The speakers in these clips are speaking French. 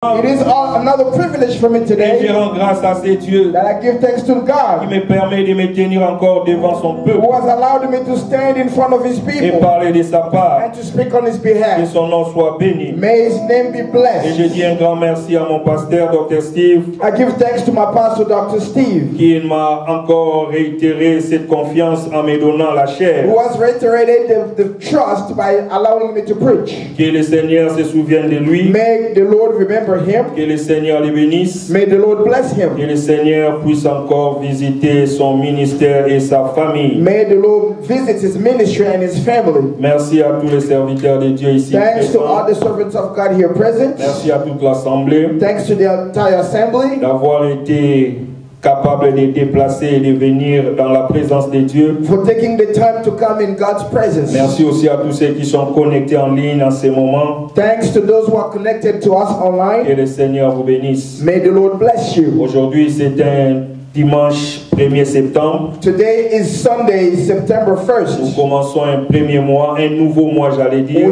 It is another privilege for me Et today je rends grâce à ces dieux that I give thanks to qui God me permet de me tenir encore devant son peuple who has allowed me to stand in front of His et people parler de sa part. and to speak on His Que behalf. son nom soit béni. May His name be Et je blessed. dis un grand merci à mon pasteur, Dr. Steve, I give thanks to my pastor, Dr. Steve, qui m'a encore réitéré cette confiance en me donnant la chair. who has reiterated the trust by allowing me to preach. Que le Seigneur se souvienne de lui. May the Lord remember him. Que le Seigneur le bénisse. May the Lord bless him. Que le Seigneur puisse encore visiter son ministère et sa famille. May the Lord visit his ministry and his family. Merci à tous les serviteurs de Dieu ici Thanks to all présents. the servants of God here present. Merci à toute l'Assemblée Thanks to the entire assembly d'avoir été capable de déplacer et de venir dans la présence de Dieu. for taking the time to come in God's presence. Merci aussi à tous ceux qui sont connectés en ligne en ces moments. Thanks to those who are connected to us Que online. le Seigneur vous bénisse. May the Lord bless you. Aujourd'hui, c'est un dimanche 1er septembre. Today is Sunday, September Nous 1st. commençons un premier mois, un nouveau mois, j'allais dire.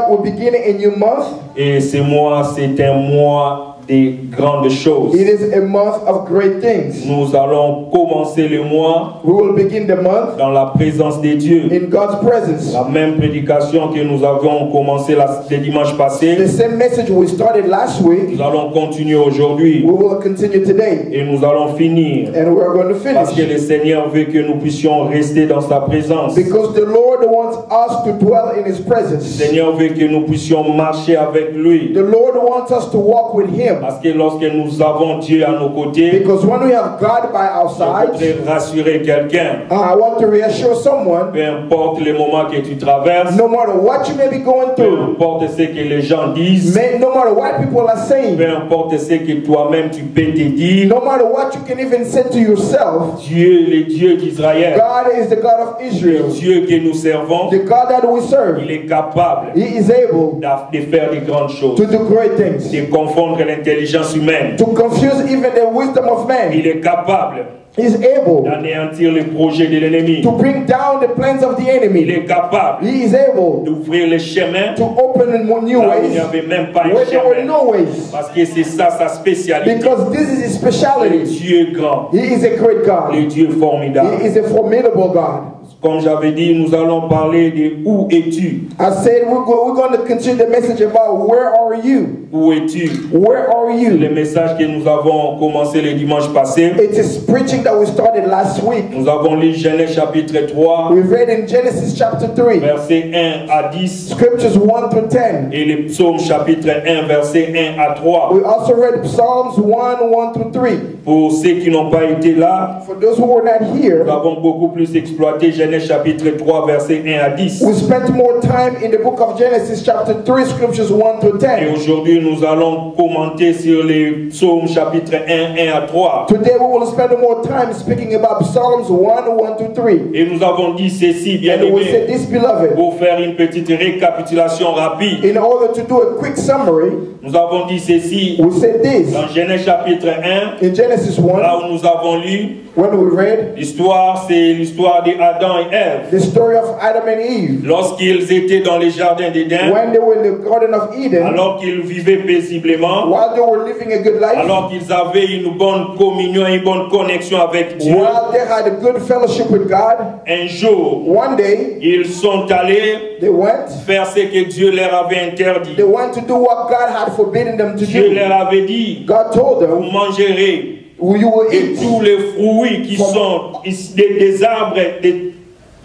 We begin a new month. Et ce mois, c'est un mois des grandes choses. It is a month of great things. Nous allons commencer le mois We will begin the month dans la présence de Dieu. in God's presence. La même prédication que nous avions commencé le dimanche The passé, same message we started last week, nous allons continuer aujourd'hui we will continue today. et nous allons finir. And we're going to Parce que finish. le Seigneur veut que nous puissions rester dans sa présence. Le Because the Lord wants us to dwell in His presence. Seigneur veut que nous puissions marcher avec lui. The Lord wants us to walk with Him. Parce que lorsque nous avons Dieu à nos côtés, Because when we have God by our je side, voudrais rassurer quelqu'un. I want to reassure someone, Peu importe les moments que tu traverses, no matter what you may be going peu through, importe ce que les gens disent, no matter what people are saying, peu importe ce que toi-même tu peux te dire, no matter what you can even say to yourself, Dieu, le Dieu d'Israël, God is the God of le Israel, Dieu que nous servons, the God that we serve. il est capable He is able de faire de grandes choses, to do great things, de confondre l'intelligence humaine. to confuse even the wisdom of man. Il est capable He is able d'anéantir les projets de l'ennemi. to bring down the plans of the Il enemy. est capable He is able d'ouvrir les chemins to open new là où il n'y ways avait même pas un where there were chemin. no ways. Parce que c'est ça sa spécialité. Because this is his Le speciality. Dieu grand, He is a great le God. Dieu formidable. He is a formidable God. Comme j'avais dit, nous allons parler de où es-tu? I said we're going to continue the message about where are you? Où es-tu? Where are Le you? message que nous avons commencé le dimanche passé. It is preaching that we started last week. Nous avons lu Genèse chapitre 3, We read in Genesis chapter 3, versets 1 à 10 scriptures 1 through 10. et les psaumes chapitre 1, versets 1 à 3. We also read Psalms 1 through 3. Pour ceux qui n'ont pas été là, For those who were not here, nous avons beaucoup plus exploité Genèse chapitre 3, versets 1 à 10. we spent more time in the book of Genesis chapter 3, scriptures 1 through Et 10. aujourd'hui, nous allons commenter sur les psaumes chapitre 1, 1 à 3. Today we will spend more time speaking about Psalms 1 through 3. Et nous avons dit ceci, bien And we said aimé, this, beloved, pour faire une petite récapitulation rapide. in order to do a quick summary, Nous avons dit ceci we said this dans Genèse chapitre 1, in Genesis 1, là où nous avons lu when we read l'histoire, c'est l'histoire d'Adam et Ève. the story of Adam and Eve. Lorsqu'ils étaient dans les jardins d'Éden, When they were in the Garden of Eden, alors qu'ils vivaient paisiblement, while they were living a good life, alors qu'ils avaient une bonne communion, une bonne connexion avec Dieu, while they had a good fellowship with God, un jour, one day ils sont allés they went faire ce que Dieu leur avait interdit. They went to do what God had forbidden them to Dieu do. leur avait dit, God told vous them, mangerez you will et eat tous les fruits qui sont des arbres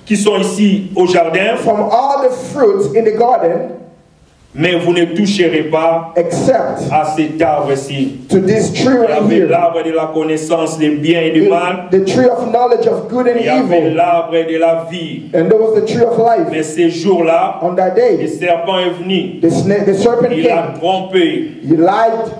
qui sont ici au jardin, from all the fruits in the garden mais vous ne toucherez pas except à cet arbre-ci. to this tree Il y right avait here, l'arbre de la connaissance du bien et du mal, the tree of knowledge of good and il y avait evil, l'arbre de la vie. and there was the tree of life. Mais ce jour-là, On that le day, serpent est venu, the serpent il a came. trompé He lied.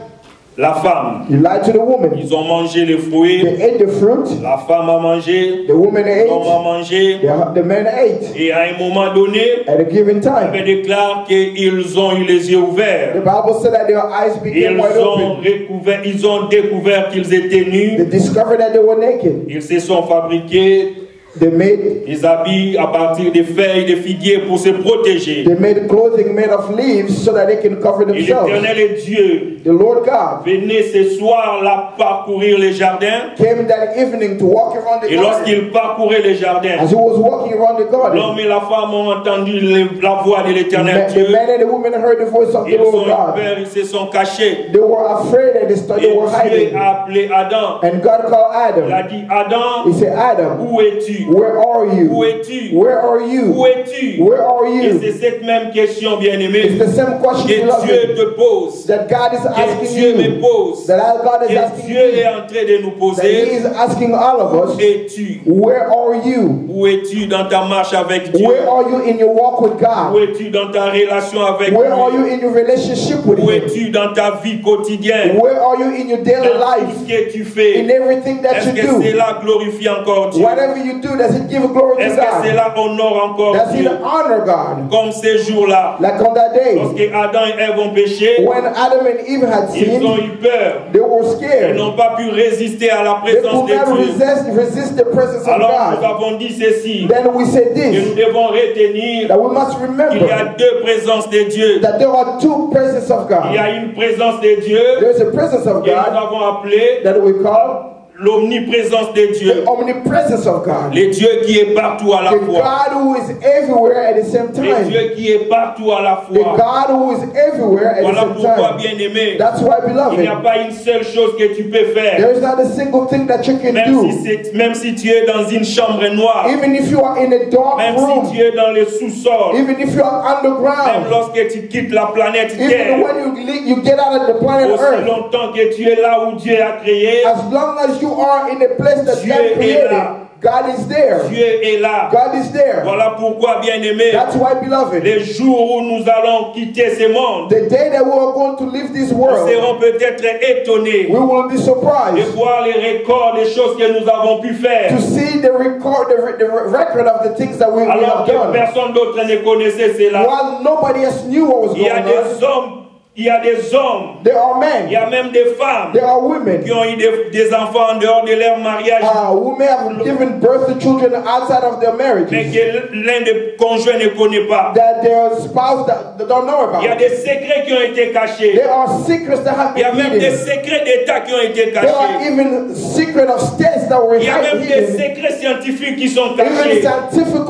la femme. He lied to the woman. Ils ont mangé les fruits, They ate the fruit. la femme a mangé, The woman l'homme a ate. mangé, The man ate. et à un moment donné, At a given il time, déclare qu'ils ont eu les yeux the ouverts. Bible said that their eyes became wide open. Ils ont découvert qu'ils étaient They nus. discovered that they were naked. Ils se sont fabriqués They made des habits à partir des feuilles de figuier pour se protéger. They made clothing made of leaves so that they can cover Et themselves. l'Éternel est Dieu. The Lord God Venez ce soir-là parcourir les jardins. came that evening to walk around the Et garden. lorsqu'il parcourait les jardins, As he was walking around the garden, l'homme et la femme ont entendu la voix de l'Éternel the Dieu. man and the woman heard the voice of the Ils ont Lord eu God. peur, ils se sont cachés. They were afraid and they Et were Dieu hiding. a appelé Adam. And God called Il a Adam. dit, Adam, He said, Adam, où es-tu? where are Où you? es-tu? Where are Où you? es-tu? Where are Et you? c'est cette même question, It's bien-aimé, the same question, que Dieu beloved, te pose, that God is que asking Dieu me you, pose, that God is que asking Dieu est you, en train de nous that He poser. is asking all of Où us, es-tu? where are you? Où es-tu dans ta marche avec Dieu? Where are you in your walk with Où God? es-tu dans ta relation avec Where are you lui? in your relationship with Où Him? es-tu dans ta vie quotidienne? Where are you in your daily Dans tout life? ce que tu fais, In everything that est-ce you que do? cela glorifie encore Dieu? Whatever you do, does it give glory to Est-ce que God? cela honore encore Does Dieu? it honor God? Comme ces jours-là, Like on that day, lorsque Adam et Ève ont péché, when Adam and Eve had ils ont sinned, eu peur. they were Ils scared. n'ont pas pu résister à la They présence could de not Dieu. resist the presence of Alors nous God. avons dit ceci, Then we said que nous this, devons retenir that we must qu'il y a remember deux présences de Dieu. that there are two presences of Il y God. a une présence de Dieu There's a presence of que nous God avons appelée that we call l'omniprésence de Dieu. the omnipresence of God. Le Dieu qui est partout à la The fois. God who is everywhere at the same Le time. Dieu qui est partout à la The fois. God who is everywhere at the Voilà same pourquoi, time. bien aimé, That's why, il n'y a beloved, pas une seule chose que tu peux faire. there is not a single thing that you can do. Même si tu es dans une chambre noire, Even if you are in a dark même si room, tu es dans le sous-sol, even if you are même underground, lorsque tu quittes la planète even Terre, when you get out of the planet aussi Earth, longtemps que tu es là où Dieu a créé, as long as you are in a place that Dieu God est created, là. God is there. Dieu est là. God is there. Voilà pourquoi, bien aimé, That's why, beloved, les jours où nous allons quitter ce monde, the day that we are going to leave this nous world, serons peut-être étonnés we will be de surprised voir les records des choses que nous avons pu faire, to see the record of the things that we alors have que done. personne d'autre ne connaissait cela. While nobody else knew what was Il y going a des on, hommes, il y a des hommes, there are il y men, a même des femmes there are women qui ont eu des enfants en dehors de leur mariage, who may have given birth to children outside of their mais marriages que l'un des conjoints ne connaît pas. that their spouse that don't know Il y a about. des secrets qui ont été cachés. There are secrets that have Il y a been même des hidden. secrets d'État qui ont été There are cachés. even secret of states that were Il y a même des hidden. secrets scientifiques qui sont Even cachés, scientific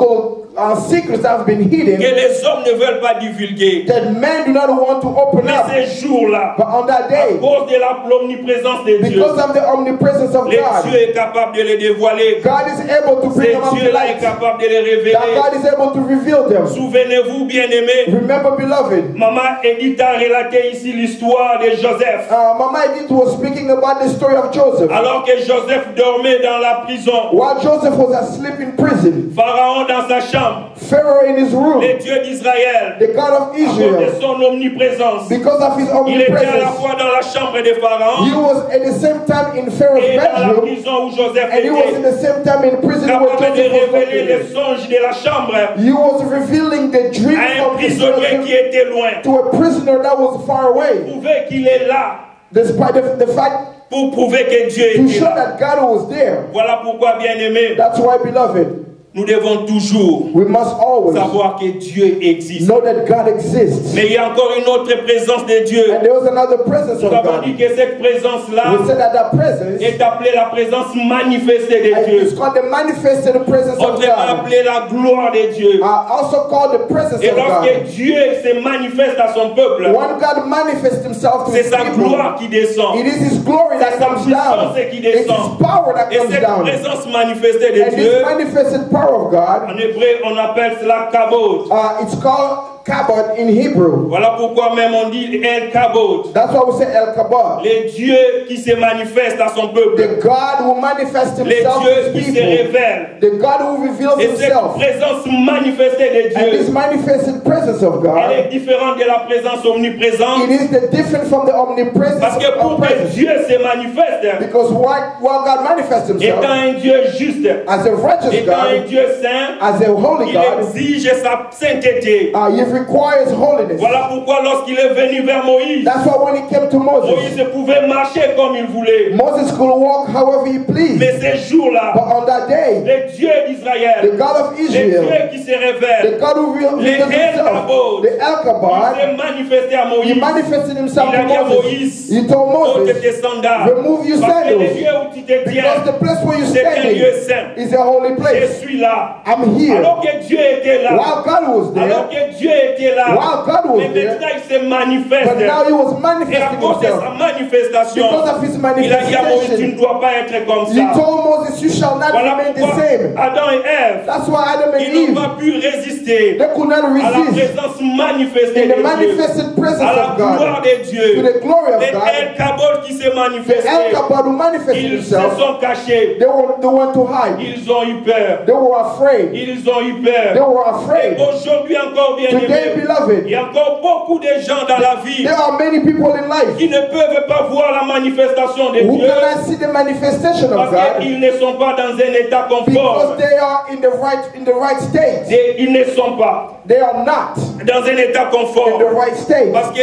secrets that have been que hidden les hommes ne veulent pas divulguer. that men do not want to open Mais up. ces jours-là, But on that à day, cause de l'omniprésence de Dieu, because of the omnipresence of le God, Dieu est capable de les dévoiler. God is able to bring Ce them up to Dieu-là est light. capable de les révéler. That God is able to reveal them. Souvenez-vous, bien-aimés, Remember, beloved, Maman Edith a relaté ici l'histoire de Joseph. Mama Edith was speaking about the story of Joseph. Alors que Joseph dormait dans la prison, While Joseph was asleep in prison, Pharaon dans sa chambre, Pharaoh in his room, le Dieu d'Israël, the God of à cause de Israel, son omniprésence, because of his il était à la omnipresence, fois dans la chambre de he Pharaon was at the same time in Pharaoh's et dans la bedroom, prison où Joseph and he was était, in the same time in prison where capable de Joseph was révéler les located. songes de la chambre He was revealing the dream à un of his prisonnier qui prison était loin. to a prisoner that was far away, Prouver qu'il est là, despite the fact pour prouver que Dieu to était show là. that God was there. Voilà pourquoi, bien-aimés, That's why, beloved, nous devons toujours we must always savoir que Dieu existe. know that God exists. Mais il y a encore une autre présence de Dieu. And there was another presence Nous of avons God. dit que cette présence-là We said that that presence est appelée la présence manifestée de is Dieu. called the manifested presence of Autrement God. appelée la gloire de Dieu. Also called the presence Et of God. lorsque Dieu se manifeste à son peuple, When God manifests himself to c'est his sa people, gloire qui descend. it is his glory that C'est sa comes down. puissance qui It's his descend. power that Et comes cette down. présence manifestée de And Dieu, this manifested power of God, en hébreu, on appelle cela kabod. it's called kabod in Hebrew. Voilà pourquoi même on dit El Kabod. That's why we say El Kabod. Le Dieu qui se manifeste à son peuple. The God who manifests Le himself to Dieu his qui se people. révèle. The God who reveals Et cette himself. présence manifestée de And this Dieu, manifested presence of elle God, est différente de la présence omniprésente. it is the different from the omnipresence Parce que pour of que presence. Dieu se manifeste, Because while God manifests himself étant un Dieu juste, as a righteous étant un God, Dieu saint, as a holy il God, exige sa sainteté. he requires holiness. Voilà pourquoi lorsqu'il est venu vers Moïse, That's why when he came to Moses, Moïse pouvait marcher comme il voulait. Moses could walk however he pleased. Mais ces jours-là, But on that day, les dieux d'Israël, the God of les Israel, dieux qui se the révèlent, God who reveals les himself, El-Kabod, the il El-Kabod, s'est manifesté à he Moïse. manifested himself Il a to dit à Moses. Moïse, He told ôte Moses, tes sandales, remove your parce que sandals, le lieu où tu te because tiens, the place where you're c'est un standing lieu saint. is a holy Je place. suis là. I'm here. Alors que Dieu était là, While God was alors there, que Dieu était là, while God was mais there, maintenant il se manifeste. but now he was Et à manifesting cause de himself. sa manifestation, Because of his il a dit à Moïse, tu manifestation, ne dois pas être comme he ça. told Moses, you shall not Voilà remain the pourquoi same. Adam et Ève, That's why Adam and ils n'ont Eve, pas pu résister they could not à la resist présence manifestée in de the Dieu, manifested presence à la of gloire God, de to Dieu. the glory of Les God. El-Kabod qui s'est The manifesté, El-Kabod who manifested ils se himself, sont cachés, they went to hide. ils ont eu peur, They were afraid. ils ont eu They peur. were Et afraid. aujourd'hui encore bien Today, aimé, beloved, il y a encore beaucoup de gens dans la vie there are many people in life qui ne peuvent pas voir la manifestation de who Dieu cannot see the manifestation of parce God qu'ils ne sont pas dans un état because conforme. they are in the right state. Ils ne sont pas They are not dans un état in the conforme. right state. Parce que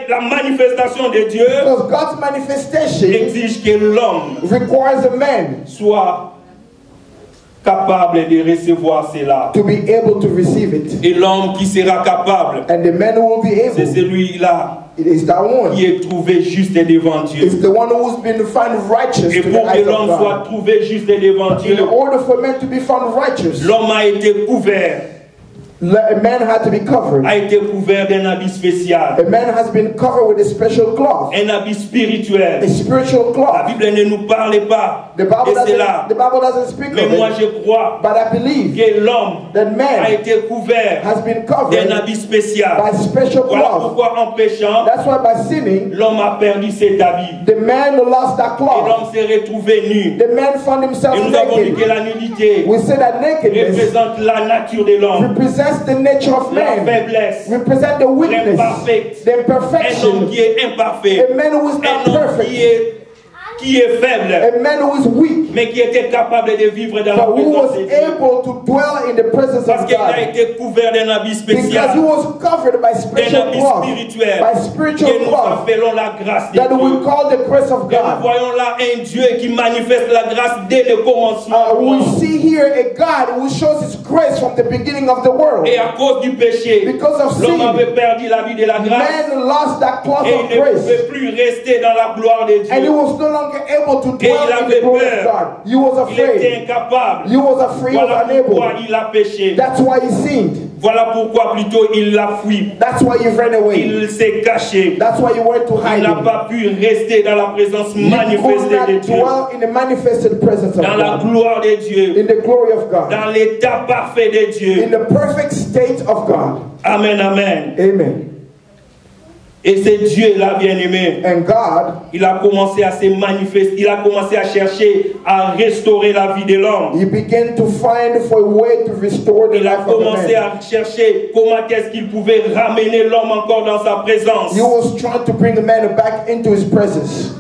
la manifestation de Dieu Because God's manifestation exige que l'homme requires a man soit capable de recevoir cela. to be able to receive it. Et l'homme qui sera capable, And the man who will be c'est able, celui-là it is that one. qui est trouvé juste devant Dieu. It's the one who's been found righteous Et to the pour que eyes of l'homme God. soit trouvé juste devant Dieu, In order for man to be found righteous, l'homme a été couvert, a man had to be covered. a été couvert d'un habit spécial, A man has been covered with a special cloth, un habit spirituel. a spiritual La cloth. Bible ne nous parle pas The Bible de cela. doesn't speak Mais of moi it, je crois but I believe que l'homme that a man été couvert has been d'un covered habit spécial. by special Voilà cloth. pourquoi en péchant, That's why by sinning, l'homme a perdu cet habit. the man lost that Et cloth. l'homme s'est retrouvé nu. The man found himself Et nous avons dit que naked. la nudité We say that nakedness représente la nature de l'homme, represents the nature of la man, faiblesse, represent the weakness, l'imparfait. the Un homme imperfection, qui est imparfait, a man who is un not homme perfect, qui est faible, a man who is weak, mais qui était capable de vivre dans la but who présence was de Dieu. able to dwell in the presence Parce of qu'il a God. été couvert d'un habit Because he spécial, was covered by d'un special habit cloth, spirituel, by que spiritual nous cloth, appelons la grâce de that we Dieu. call the grace of Et nous God. voyons là un Dieu qui manifeste la grâce dès le commencement. We see here a God who shows his grace from the beginning of the world. Et à cause du péché, Because of l'homme sin, avait perdu la vie de la grâce man lost that cloth et of il ne grace. pouvait plus rester dans la gloire de And he Dieu. was no longer able to Et il dwell in avait the glory of peur. God. He was Il était afraid. incapable. He was afraid, he was Voilà pourquoi unable. il a péché. That's why he sinned. Voilà pourquoi plutôt il l'a fui. That's why he ran away. Il s'est caché. That's why he went to Il n'a hide. pas pu rester dans la présence He could manifestée de not Dieu. dwell in the manifested presence of Dans la God. gloire de Dieu. In the glory of God. Dans l'état parfait de Dieu. In the perfect state of God. Amen, amen. Amen. Et c'est Dieu-là, bien-aimé. And God, Il a commencé à se manifester, il a commencé à chercher à restaurer la vie de l'homme. he began to find for a way to restore the Il a life of the commencé man. à chercher comment est-ce qu'il pouvait ramener l'homme encore dans sa présence. He was trying to bring the man back into his presence.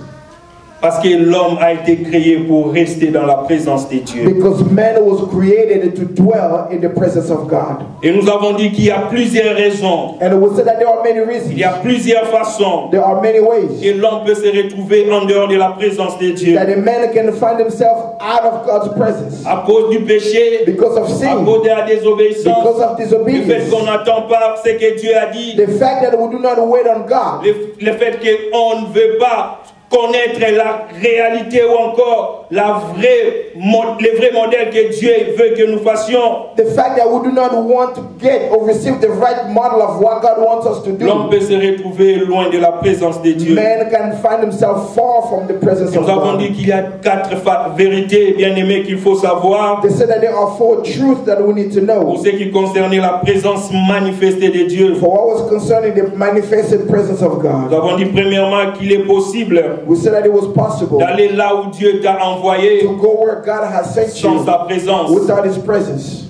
Parce que l'homme a été créé pour rester dans la présence de Dieu. Because man was created to dwell in the presence of God. Et nous avons dit qu'il y a plusieurs raisons, And we said that there are many il reasons. y a plusieurs façons There are many ways que l'homme peut se retrouver en dehors de la présence de Dieu. that a man can find himself out of God's presence. À cause du péché, Because of à sin, cause de la désobéissance, because of le fait disobedience, qu'on n'attend pas ce que Dieu a dit, the fact that we do not wait on God, le fait qu'on ne veut pas connaître la réalité ou encore le vrai modèle que Dieu veut que nous fassions. the fact that we do not want to get or receive the right model of what God wants us to L'homme do, peut se retrouver loin de la présence de Dieu. man can find himself far from the presence of Nous avons God. dit qu'il y a 4 vérités bien-aimées qu'il faut savoir They said that there are 4 truths that we need to pour know. ce qui concernait la présence manifestée de Dieu. For what was concerning the manifested presence of Nous God, avons dit premièrement qu'il est possible we said that it was possible d'aller là où Dieu t'a envoyé to go where God has sent sans you sa présence. without His presence.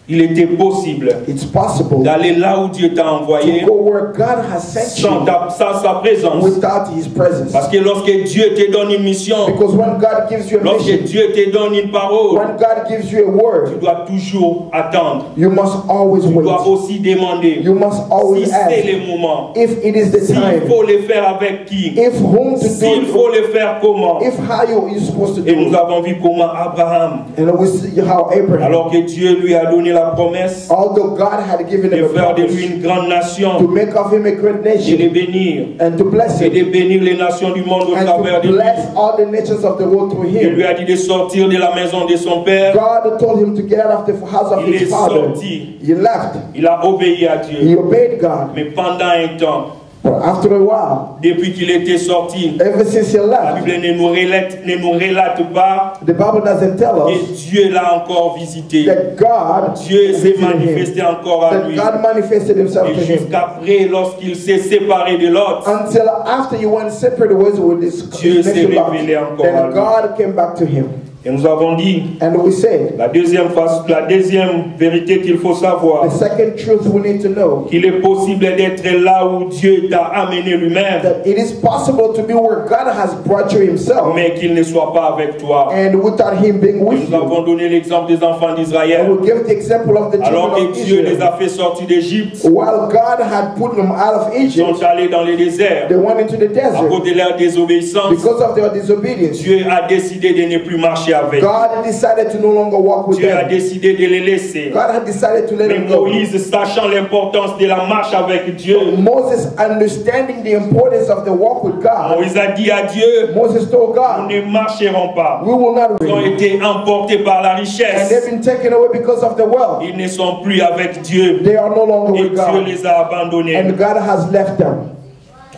Il était possible It's possible d'aller là où Dieu t'a envoyé to go where God has sent sans you sa présence. without His presence. Parce que lorsque Dieu te donne une mission, Because when God gives you a lorsque mission, Dieu te donne une parole, when God gives you a tu word, dois toujours attendre. you must always Tu dois wait. aussi demander You must si always c'est ask le moment, if it is the s'il time, faut le faire avec qui, if whom to s'il do faut le faire comment. it, if how you're supposed to Et do nous it. avons vu comment Abraham, And we see how Abraham, alors que Dieu lui a donné la promesse although God had given de him a faire de lui promise une grande to nation, make of him a great de les nation bénir, and to bless et him de bénir les nations du monde au and travers to de lui. bless all the nations of the world through Il lui him. a dit de sortir de la maison de son père. God told him to get out of the house of Il his est father. sorti. He left. Il a obéi à Dieu. He obeyed God. Mais pendant un temps, But after a while, depuis qu'il était sorti, ever since he la left, Bible ne nous relate pas the Bible doesn't tell que us Dieu l'a encore visité. that God Dieu s'est visited him, manifesté encore à that lui. God manifested himself Et to him. jusqu'après, lorsqu'il s'est séparé de l'autre, Until after you went separate ways with this Dieu s'est next love, révélé encore à then lui. God came back to him. et nous avons dit, And we said, la deuxième vérité qu'il faut savoir, the second truth we need to know, qu'il est possible d'être là où Dieu t'a amené lui-même, that it is possible to be where God has brought you himself, mais qu'il ne soit pas avec toi. and without him being Et with nous avons you. donné l'exemple des enfants I d'Israël. will give the example of the Alors children que of Dieu les Israel. a fait sortir d'Égypte, While God had put them out of ils Egypt, sont allés dans les déserts. they went into the À desert. cause de leur désobéissance, Because of their disobedience, Dieu a décidé de ne plus marcher avec. God decided to no longer walk with Dieu a them. décidé de les laisser. God had decided to let Mais them go. Moïse, sachant l'importance de la marche avec Dieu, Moses, understanding the importance of the walk with God, Moïse a dit à Dieu, Moses told nous God, ne marcherons pas. we will not Ils ont reign. été emportés par la And richesse. they've been taken away because of the wealth. Ils ne sont plus avec Dieu. They are no longer Et with Dieu God. les a abandonnés. And God has left them.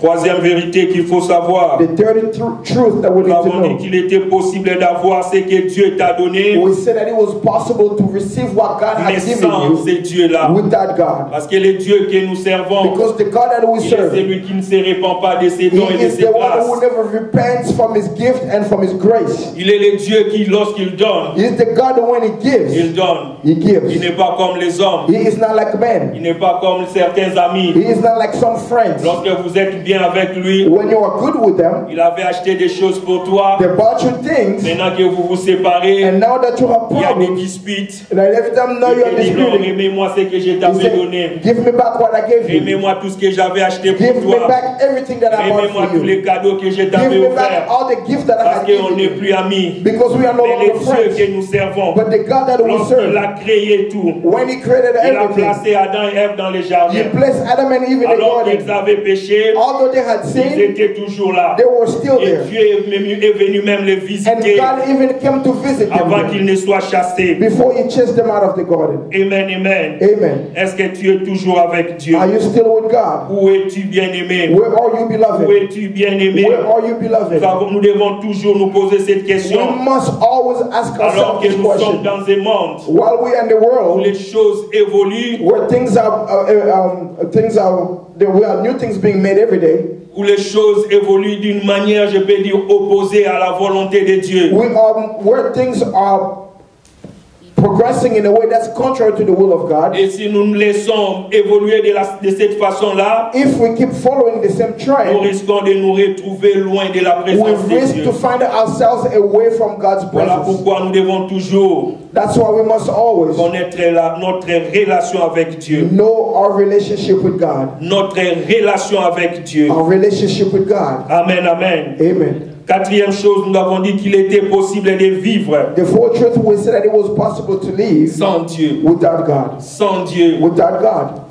Troisième vérité qu'il faut savoir. The third truth that we Nous need to avons dit know. qu'il était possible d'avoir ce que Dieu t'a donné, We said that it was possible to receive what God mais has given sans you ces dieux-là. without God. Parce que le Dieu que nous servons, Because the God that we il est serve, celui qui ne se répand pas de ses He dons et de is ses the one grâces. who never repents from His gift and from His grace. Il est le Dieu qui, lorsqu'il donne, He is the God that when He gives, il donne. He Il gives. n'est pas comme les hommes. He is not like men. Il n'est pas comme certains amis. He is not like some friends. Lorsque vous êtes bien avec lui, When you are good with them, il avait acheté des choses pour toi. they bought you things, Maintenant que vous vous séparez, and now that you have il y a des problems, disputes. and every time now Il you are te dit non, disputing, remets-moi ce que je He t'avais said, donné. give me back what I gave you. Remets-moi tout ce que j'avais acheté Give pour me toi. back everything that I bought Remets-moi for tous you. les cadeaux que je Give t'avais me back offerts. all the gifts that I Parce had qu'on given n'est you. plus amis. Because we are no Mais longer le Dieu friends. que nous servons, But the God that we lorsqu'il serve, a créé tout, when He created il a everything, placé Adam et Ève dans les He jardins. placed Adam and Eve in the Alors qu'ils garden. avaient péché, Although they had ils sinned, étaient toujours là. they were still Et there. Dieu est venu même les And visiter God even came to visit them avant there qu'ils ne soient chassés. before He chased them out of the garden. Amen, amen. Amen. Est-ce que tu es toujours avec Dieu? Are you still with God? Où es-tu bien-aimé? Where are you, Où beloved? es-tu bien-aimé? Where are you, beloved? Nous devons toujours nous poser cette We question. must always ask Alors ourselves que this nous sommes question. dans un monde While we are in the où world, les choses évoluent, where we have new things being made every day, où les choses évoluent d'une manière, je peux dire, opposée à la volonté de Dieu. where things are progressing in a way that's contrary to the will of God. Et si nous nous laissons évoluer de cette façon-là, If we keep following the same nous trend, risquons de nous retrouver loin de la we présence de risk Dieu. to find ourselves away from God's Voilà presence. pourquoi nous devons toujours That's why we must always connaître notre relation avec Dieu. know our relationship with God. Notre relation avec Dieu. Our relationship with God. Amen, amen. Amen. Quatrième chose, nous avons dit qu'il était possible de vivre The fourth truth, we said that it was possible to live sans Dieu. without God. Sans Dieu, Without God.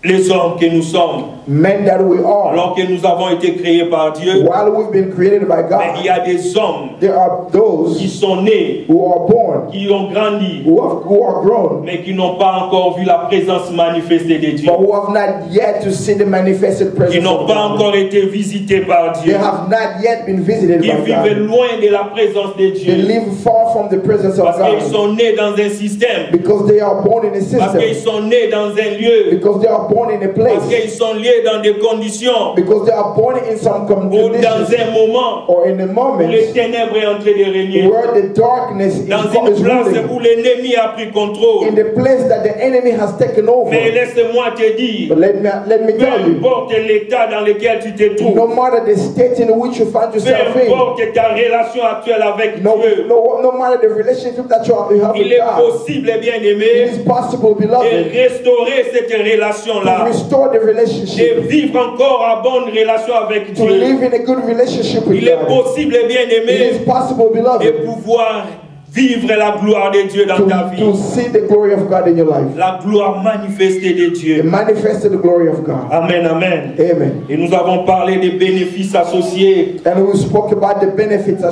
les hommes que nous sommes, Men that we are. alors que nous avons été créés par Dieu, While we've been created by mais il y God, a des hommes there are qui those sont nés, who are born, qui ont grandi, who are grown, mais qui n'ont pas encore vu la présence manifestée de Dieu, but who have not yet to see the manifested qui presence n'ont of pas God. encore été visités par They Dieu, have not yet been visited qui by vivent God. loin de la présence de They Dieu, live far from the presence of parce qu'ils God sont nés dans un système, because they are born in a parce qu'ils system, sont nés dans un lieu, because they are born in a parce place, qu'ils sont liés nés dans des conditions Because they are born in some ou dans conditions un moment or in a où moment les ténèbres est en train de régner, where the darkness dans is une place ruling, où l'ennemi a pris contrôle. in the place that the enemy has taken over. Mais laisse-moi te dire, But let me peu tell you, importe l'état dans lequel tu te trouves, no matter the state in which you find peu yourself in, importe ta relation actuelle avec Dieu, no matter the relationship that you have il with est God, possible, bien it aimé, is possible, de beloved, restaurer cette to relation-là, restore the de relationship, vivre encore en bonne relation avec to Dieu. live in a good relationship with Il est God. possible, bien It is aimé, possible, de beloved, pouvoir vivre la gloire de Dieu dans ta vie, to see the glory of God in your life. la gloire manifestée de To Dieu. manifest the glory of God. Amen, amen. Amen. Et nous avons parlé des bénéfices associés And we spoke about the benefits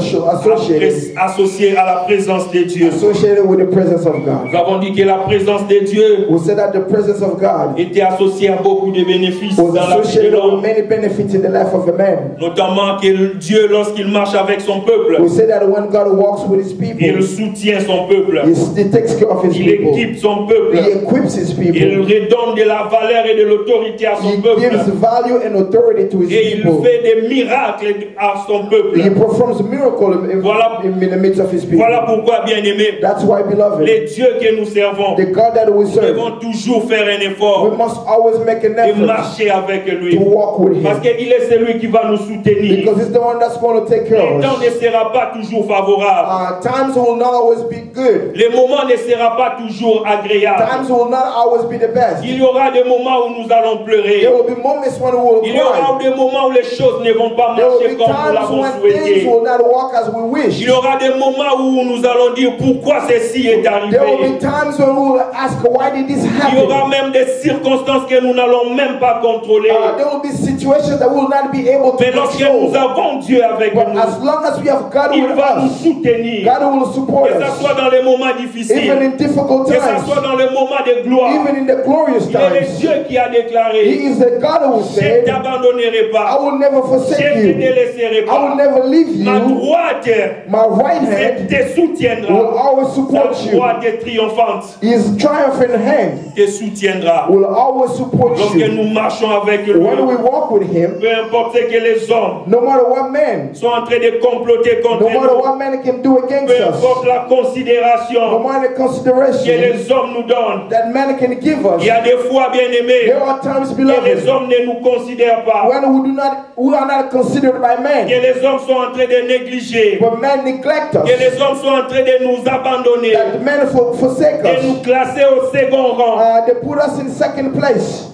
associés à la présence de Dieu. associated with the presence of God. Nous avons dit que la présence de Dieu We said that the presence of God était associée à beaucoup de bénéfices was dans la vie de associated with l'homme. many benefits in the life of a man. Notamment que Dieu, lorsqu'il marche avec son peuple, We said that when God walks with his people, il soutient son peuple, he takes care of his il people. équipe son peuple, He equips his il people. redonne de la valeur et de l'autorité à He son peuple, gives value and authority to his et il people. fait des miracles à son peuple. He performs miracles in the midst of his people. Voilà pourquoi, bien aimé, That's why, beloved, les dieux que nous servons, the God that we nous serve, devons toujours faire un we effort must always make an de effort marcher avec lui, to walk with parce him. qu'il est celui qui va nous soutenir. Because it's the one that's going to take care Les of temps ne us. sera pas toujours favorable. Times will not always be good. Les moments ne sera pas toujours agréable. Times will not always be the best. Il y aura des moments où nous allons pleurer. There will be moments when we will Il y aura cry. des moments où les choses ne vont pas There will marcher be comme nous times l'avons when souhaité. things will not walk as we wish. Il y aura des moments où nous allons dire pourquoi ceci est There will arrivé. be times when we will ask, why did this Il y aura happen? même des circonstances que nous n'allons même pas contrôler. There will be situations that we will not be able to Mais lorsque control. nous avons Dieu avec But nous, as long as we have God il with va nous us, soutenir. God will support Que ce us. soit dans les moments difficiles, Even in difficult que ce times, soit dans les moments de gloire. even in the glorious Il est le times, Dieu qui a He déclaré, is the God who je ne said, t'abandonnerai I pas, will never je forsake ne te you. délaisserai I will pas. never leave Ma you. droite My right hand te soutiendra. will always Sa support you. droite est triomphante His triumphant hand te soutiendra. will always support Lorsque you. nous marchons avec lui, When we walk with Him, peu importe ce que les hommes no matter what man, sont en train de comploter contre no matter nous, what man can do against peu us, importe la no considération matter the que consideration les hommes nous donnent, that man can give us, il y a des fois, bien aimés, there are times, que les beloved, hommes ne nous considèrent pas, when we are not considered by que man, les hommes sont en train de négliger, but men neglect que us, les hommes sont en train de nous abandonner, that men forsake de nous us, classer au second rang. they put us in second place.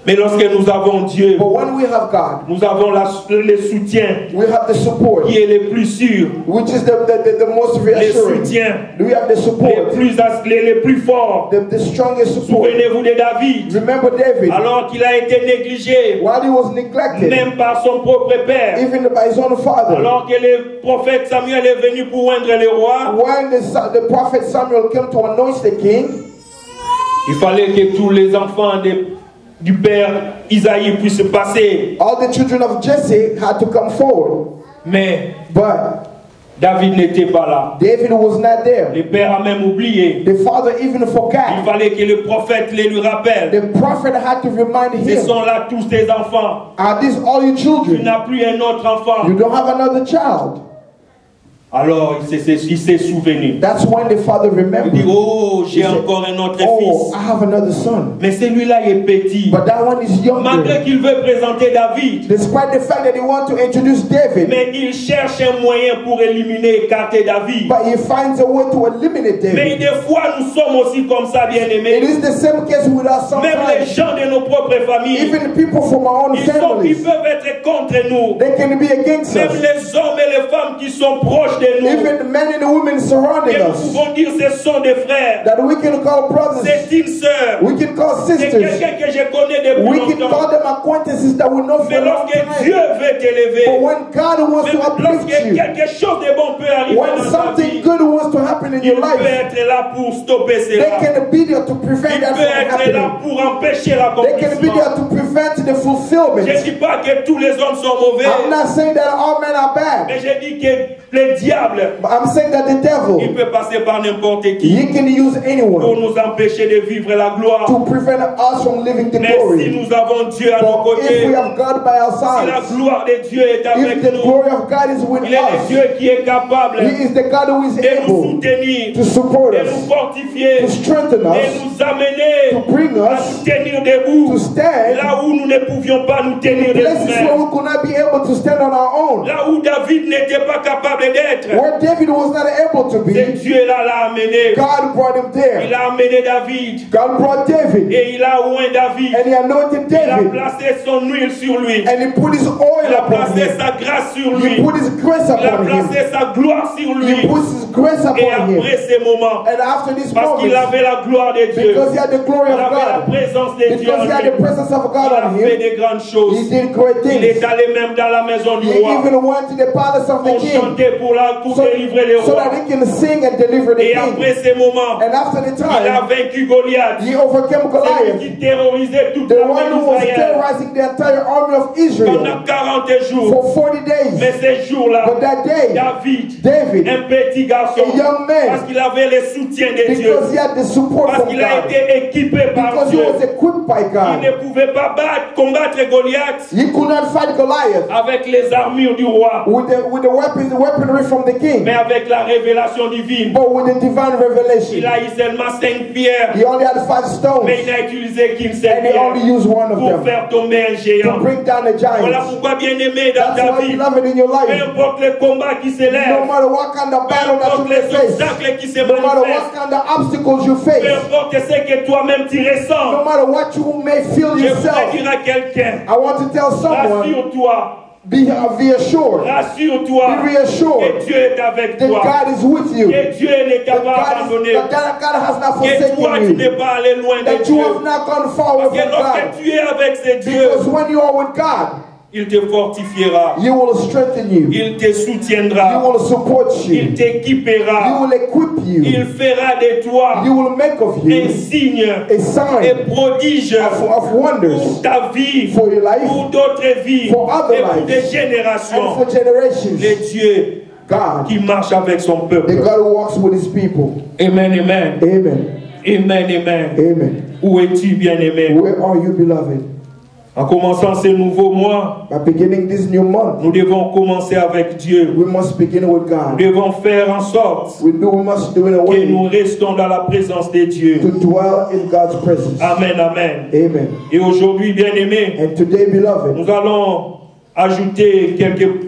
Mais lorsque nous avons Dieu, But when we have God, nous avons le soutien we have the support, qui est le plus sûr, which is the most le reassuring. soutien We have the support, le plus fort. the strongest support. Souvenez-vous de David, Remember David, alors qu'il a été négligé, while he was neglected, même par son propre père, even by his own father, alors que le prophète Samuel est venu pour oindre le roi, when the prophet Samuel came to anoint the king, il fallait que tous les enfants du père Isaïe puissent passer. all the children of Jesse had to come forward. Mais But David n'était pas là. David was not there. Le père a même oublié. The father even Il forgot. fallait que le prophète les lui rappelle. The prophet had to remind Ce him, sont là tous tes enfants. are these all your Tu children? n'as plus un autre enfant. You don't have another child. Alors il s'est souvenu. That's when the father Il dit, remembered. oh, j'ai He said, encore un autre oh, fils. I have another son. Mais celui-là est petit. But that one is Malgré younger. qu'il veut présenter David, Despite the fact that he wants to introduce David, mais il cherche un moyen pour éliminer, écarter David. but he finds a way to eliminate Mais David. des fois, nous sommes aussi comme ça, bien It aimés. is the same case with us Même les sometimes. gens de nos propres familles, Even people from our own ils families, peuvent être contre nous. they can be against Même us. les hommes et les femmes qui sont proches de nous, Even the men and the women surrounding que nous us, pouvons dire ce sont des frères, that we can call brothers, c'est une sœur, we can call c'est sisters, quelqu'un que je connais depuis we can longtemps. call them acquaintances that we know for Mais a long lorsque time. Dieu veut t'élever, t'élever. But when God wants Mais to uplift lorsque you, quelque chose de bon peut arriver when dans ta something vie, good wants to happen in il your peut life, être là pour stopper they cela. can be there to prevent Il that peut from être là happening. pour empêcher They can be l'accomplissement. there to prevent the Je ne fulfillment. dis pas que tous les hommes sont mauvais, I'm not saying that all men are bad. mais je dis que le diable, But I'm saying that the il devil, peut passer par n'importe qui he can use pour anyone nous empêcher de vivre la gloire. to prevent us from living the Mais si glory. nous avons Dieu à nos But if we côtés, have God by our si la sides, gloire de Dieu est avec if the nous, glory of God is with il est le us, Dieu qui est capable He is the God who is de nous able soutenir, to support de us, nous fortifier, to strengthen de us, nous amener to bring à us nous tenir debout to stand là où nous ne pouvions pas nous tenir places where debout. we could not be able to stand on our own. Là où David n'était pas capable d'être, Where David was not able to c'est be, Dieu-là l'a amené. God brought him Il there. a amené David God brought David, et il a oint David. and He anointed Il a David, placé son huile sur lui. and He put His Il oil a upon placé him. sa grâce sur He lui. put His grace Il a upon him. placé sa gloire sur lui. He puts His grace Et upon him. après ces moments, And after this parce qu'il moment, avait la gloire de Dieu, because he had the glory il of avait la God, présence de Dieu because en he had lui, the presence of God il a on fait him, des grandes choses. he did great Il est things. allé même dans la maison du He roi even went to the palace of the pour king chanter pour so, délivrer les so rois. that he can sing and deliver the Et king. après ces moments, And after the il a time, vaincu Goliath. he overcame C'est lui Goliath, qui terrorisait toute the l'armée one who was d'Israël terrorizing the entire army of pendant Israel 40 jours. for 40 days. Mais ces jours-là, But that day, David, David, un petit garçon, a young man, parce qu'il avait le soutien de Dieu, because he had the support parce from qu'il a God, été équipé par because he Dieu, was equipped by il God, ne pouvait pas combattre Goliath he could not fight Goliath avec les armures du roi, with the weaponry from the king, mais avec la révélation divine. but with the divine Il revelation. a eu seulement 5 pierres, He only had 5 stones, mais il n'a utilisé qu'une seule and he pierre only used one of pour them faire tomber un to géant. bring down a Voilà giant. pourquoi, bien aimé, dans That's ta why, vie, beloved, in your peu life, importe le combat qui no s'élève, matter what kind of peu battle that you importe may les face, obstacles qui se no matter what manifestent, kind of obstacles you peu face, importe ce que toi-même tu no ressens, matter what you may feel je voudrais yourself, dire à quelqu'un, I want to tell someone, rassure-toi, be assured, rassure-toi be reassured que Dieu est avec that toi, God is with you, que Dieu ne t'a that pas abandonné, God has not que toi tu forsaken n'es you, pas allé loin de that you Dieu. have not gone far Parce away que from God. lorsque tu es avec ce Dieu, Because when you are with God, il te fortifiera, He will strengthen you, il te He soutiendra, will support il you, He t'équipera, will equip il you, fera de toi He will make of un you signe a et sign prodige of pour wonders ta vie, for your life, pour d'autres vies for other et pour des lives, and générations. for generations. Le Dieu God, qui marche avec son the peuple. God who walks with His people. Amen, amen. Amen. Amen, amen. Amen. Où es-tu, bien-aimé? Where are you, beloved? En commençant ce nouveau mois, By beginning this new month, nous devons commencer avec Dieu. we must begin with Nous God. devons faire en sorte We must do it in a que nous way restons dans la présence de Dieu. to dwell in God's presence. Amen, amen. Amen. Et aujourd'hui, bien-aimé, And today, beloved, nous allons ajouter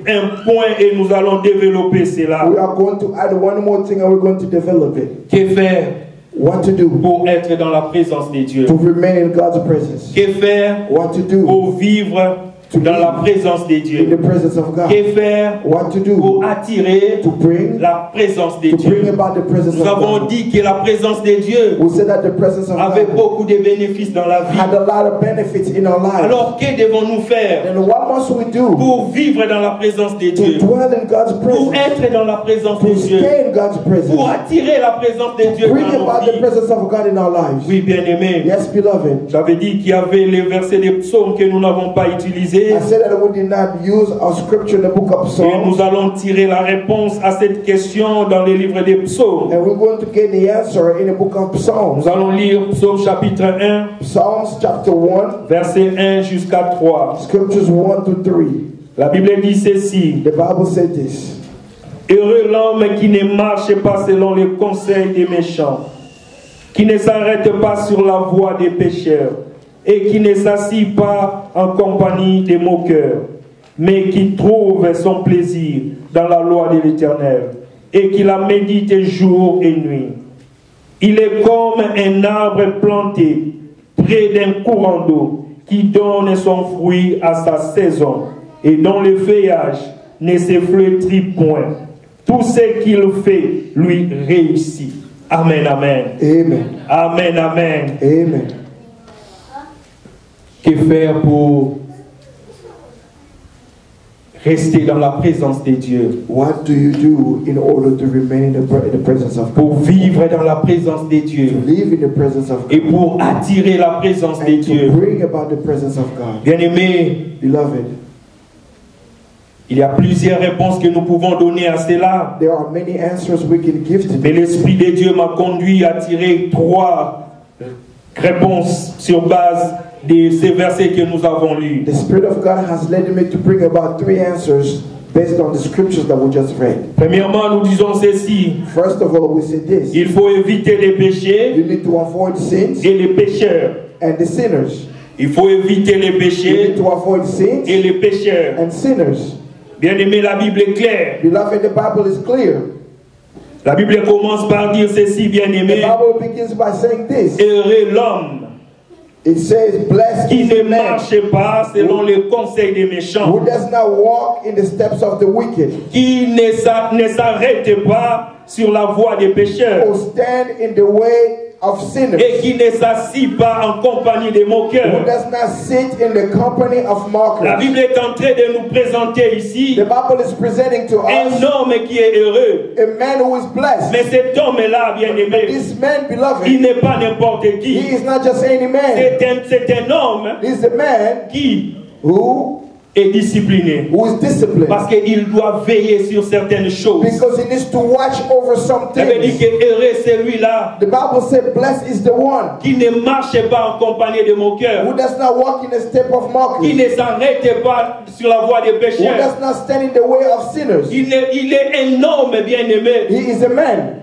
un point et nous allons développer cela. we are going to add one more thing and we're going to develop it. Que faire What to do pour être dans la présence de Dieu? to remain in God's presence. Que faire What to do pour vivre dans la présence de in Dieu? the presence of God. Que faire What to pour do attirer to bring la présence de to bring Dieu? about the presence Nous of avons God. dit que la présence de Dieu We said that the presence of avait God beaucoup de bénéfices dans la vie. had a lot of benefits in our lives. Alors, que devons-nous faire And what must we do pour vivre dans la présence de to Dieu? dwell in God's Pour presence? être dans la présence de To Dieu? stay in God's Pour presence? attirer la présence de Dieu Bring dans nos about the vies? presence of God in our lives. Oui, bien-aimé. Yes, beloved. J'avais dit qu'il y avait les versets des psaumes que nous n'avons pas utilisés. I said that we did not use our scripture in the book of Et nous Psalms. allons tirer la réponse à cette question dans les livres des psaumes. And we're going to get the answer in the book of Psalms. Nous allons lire Psaume chapitre 1, Psalms chapter 1, verset 1 jusqu'à 3. scriptures 1 to 3. La Bible dit ceci: The Bible said this. Heureux l'homme qui ne marche pas selon les conseils des méchants, qui ne s'arrête pas sur la voie des pécheurs, et qui ne s'assit pas en compagnie des moqueurs, mais qui trouve son plaisir dans la loi de l'Éternel, et qui la médite jour et nuit. Il est comme un arbre planté près d'un courant d'eau, qui donne son fruit à sa saison, et dont le feuillage ne se flétrit point. Tout ce qu'il fait lui réussit. Amen, amen. Amen. Amen, amen. Amen. Que faire pour rester dans la présence de Dieu. What do you do in order to remain in the presence of God? Pour vivre dans la présence de Dieu. To live in the presence of God. Et pour attirer la présence de And Dieu. to bring about the presence of God. Bien-aimés, Beloved, il y a plusieurs réponses que nous pouvons donner à cela. there are many answers we can give to Mais this. l'Esprit de Dieu m'a conduit à tirer 3 réponses sur base de ces versets que nous avons lus. The Spirit of God has led me to bring about 3 answers based on the scriptures that we just read. Premièrement, nous disons ceci. First of all, we say this. Il faut éviter les péchés You need to avoid sins et les pécheurs. and the sinners. Il faut éviter les You péchés need to avoid sins et les pécheurs. and sinners. Bien-aimé, la Bible est claire. Beloved, the Bible is clear. La Bible commence par dire ceci, The bien-aimé. Bible begins by saying this. Heureux l'homme It says, blessed qui is ne the man marche pas selon les conseils des méchants, who does not walk in the steps of the wicked, qui ne s'arrête pas sur la voie des pécheurs who stand in the way of sinners, et qui ne s'assit pas en compagnie des who moqueurs. does not sit in the company of La mockers. Bible est en train de nous présenter ici The Bible is presenting to un us homme qui est heureux. a man who is blessed. Mais cet homme-là, bien-aimé, This man, il beloved, n'est pas n'importe he qui. is not just any man. C'est un homme He's a man qui who est discipliné. is disciplined, Parce qu'il doit veiller sur certaines choses. because he needs to watch over some Ça veut dire things. que heureux celui-là The Bible said, blessed is the one qui ne marche pas en compagnie de who moqueurs, does not walk in the step of qui mockers, ne s'arrête pas sur la voie des who pécheurs. does not stand in the way of sinners. Il est un homme bien-aimé He is a man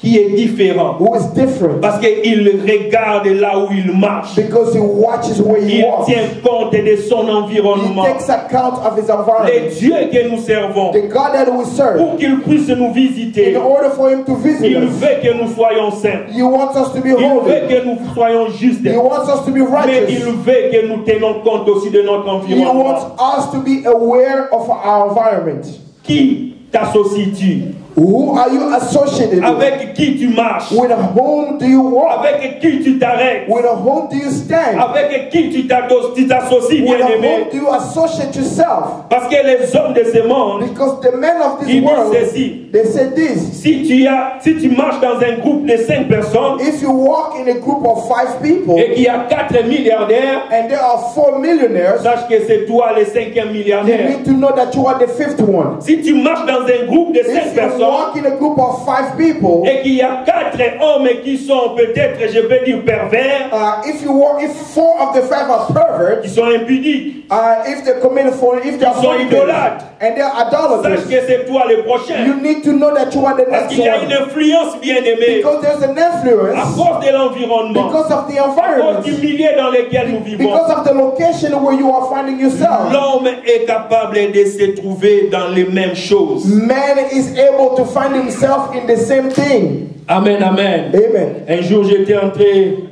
qui est différent. who is different, Parce qu'il regarde là où il marche. because he watches where he Il walks. tient compte de son He environnement. takes account of his Les environment. dieux que nous servons, The God that we serve, pour qu'il puisse nous visiter, in order for him to visit il us, veut que nous soyons saints. he wants us to be Il veut holy. que nous soyons justes. He wants us to be Mais il righteous. veut que nous tenions compte aussi de notre He wants environnement. us to be aware of our environment. Qui t'associes-tu? Who are you associated with? Avec qui tu marches? With whom do you walk? Avec qui tu t'arrêtes? With whom do you stand? Avec qui tu t'associes, With bien-aimé? whom do you associate yourself? Parce que les hommes de ce monde, Because the men of this ils world, disent ceci. they say this. Si tu marches dans un groupe de 5 personnes If you walk in a group of 5 people et qu'il y a 4 milliardaires, and there are 4 millionaires, sache que c'est toi le 5e you milliardaire. need to know that you are the 5th one. Si tu marches dans un groupe de 5 If you personnes walk in a group of 5 people, et qu'il y a 4 hommes qui sont peut-être, je peux dire, pervers, if 4 of the 5 are qui perverts, sont impudiques, if they commit if they are Ils sont idolâtres. and they are sache idolaters, que c'est toi le prochain. you need to know that you are the Parce next qu'il y a une one. influence bien-aimée Because there's an à influence cause de l'environnement, because of the à cause du environment, milieu dans lequel nous vivons. because of the location where you are finding yourself. L'homme est capable de se trouver dans les mêmes choses. Man is able to find himself in the same thing. Amen, amen. Amen. Un jour, j'étais en train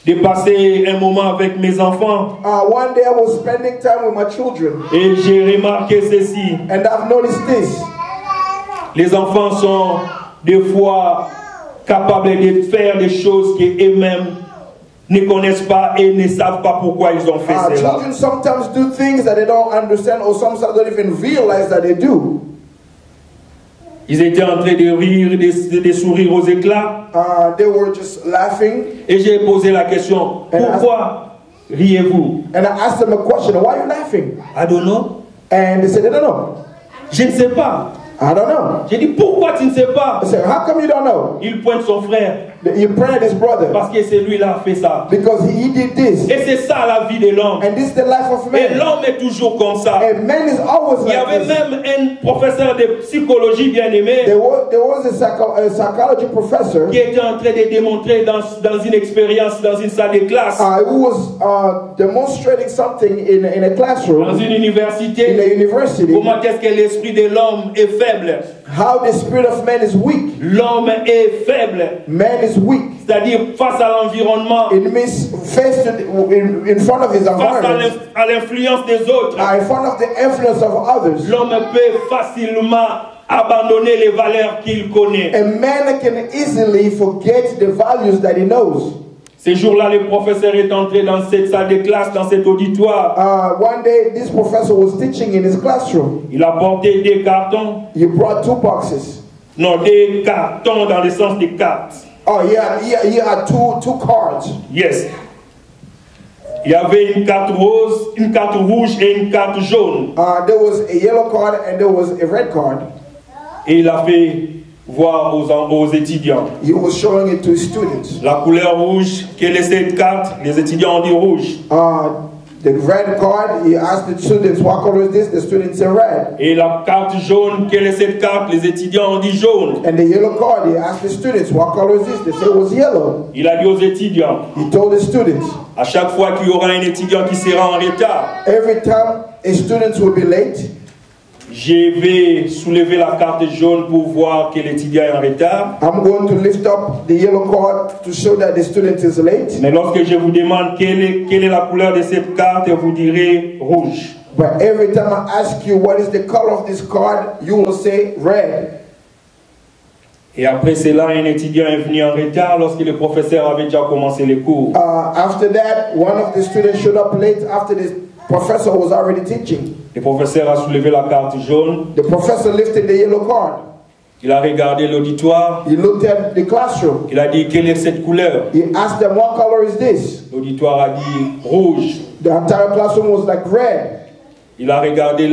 de passer un moment avec mes enfants One day I was spending time with my children, et j'ai remarqué ceci. and I've noticed this. Les enfants sont des fois capables de faire des choses qu'eux-mêmes ne connaissent pas et ne savent pas pourquoi ils ont fait cela. Children sometimes do things that they don't understand, or sometimes don't even realize that they do. Ils étaient en train de rire, de sourire aux éclats. They were just laughing, Et j'ai posé la question, pourquoi riez-vous? and I asked them a question: why are you laughing? I don't know. And they said, I don't know. Je ne sais pas. I don't know. J'ai dit, pourquoi tu ne sais pas? I said, how come you don't know? Il pointe son frère. You prayed his brother Parce que c'est lui là fait ça. because he did this, Et c'est ça la vie de l'homme. and this is the life of Et man. l'homme est toujours comme ça. And man is always Il y like avait this. même un professeur de psychologie bien-aimé There was a psychology professor qui était en train de démontrer dans une expérience, dans une salle de classe, who was demonstrating something in a dans classroom une in a université. university. Comment est-ce que l'esprit de l'homme est faible? How the spirit of man is weak. L'homme est faible. Man is weak. C'est-à-dire face à l'environnement, It means face to in front of his face environment, à l'influence des autres. in front of the influence of others. L'homme peut facilement abandonner les valeurs qu'il connaît. A man can easily forget the values that he knows. Ces jours-là, le professeur est entré dans cette salle de classe, dans cet auditoire. One day, this professor was teaching in his classroom. Il a porté des cartons. He brought 2 boxes. Non, des cartons dans le sens des cartes. Oh, yeah, he had two cards. Yes. Il y avait une carte rose, une carte rouge et une carte jaune. There was a yellow card and there was a red card. Et il a fait voir aux étudiants. He was showing it to his students. La couleur rouge, quelle est cette carte? Les étudiants ont dit rouge. The red card, he asked the students, what color is this? The students said red. Et la carte jaune, quelle est cette carte? Les étudiants ont dit jaune. And the yellow card, he asked the students, what color is this? They said it was yellow. Il a dit aux étudiants, He told the students, à chaque fois qu'il y aura un étudiant qui sera en retard, every time a student will be late, je vais soulever la carte jaune pour voir que l'étudiant est en retard. I'm going to lift up the yellow card to show that the student is late. Mais lorsque je vous demande quelle est la couleur de cette carte, vous direz rouge. But every time I ask you what is the color of this card, you will say red. Et après cela, un étudiant est venu en retard lorsque le professeur avait déjà commencé les cours. After that, one of the students showed up late after the professor was already teaching. Le professeur a soulevé la carte jaune. The professor lifted the yellow card. Il a regardé l'auditoire. He looked at the classroom. Il a dit, quelle est cette couleur? He asked them, what color is this? L'auditoire a dit rouge. The entire classroom was like red. Il a regardé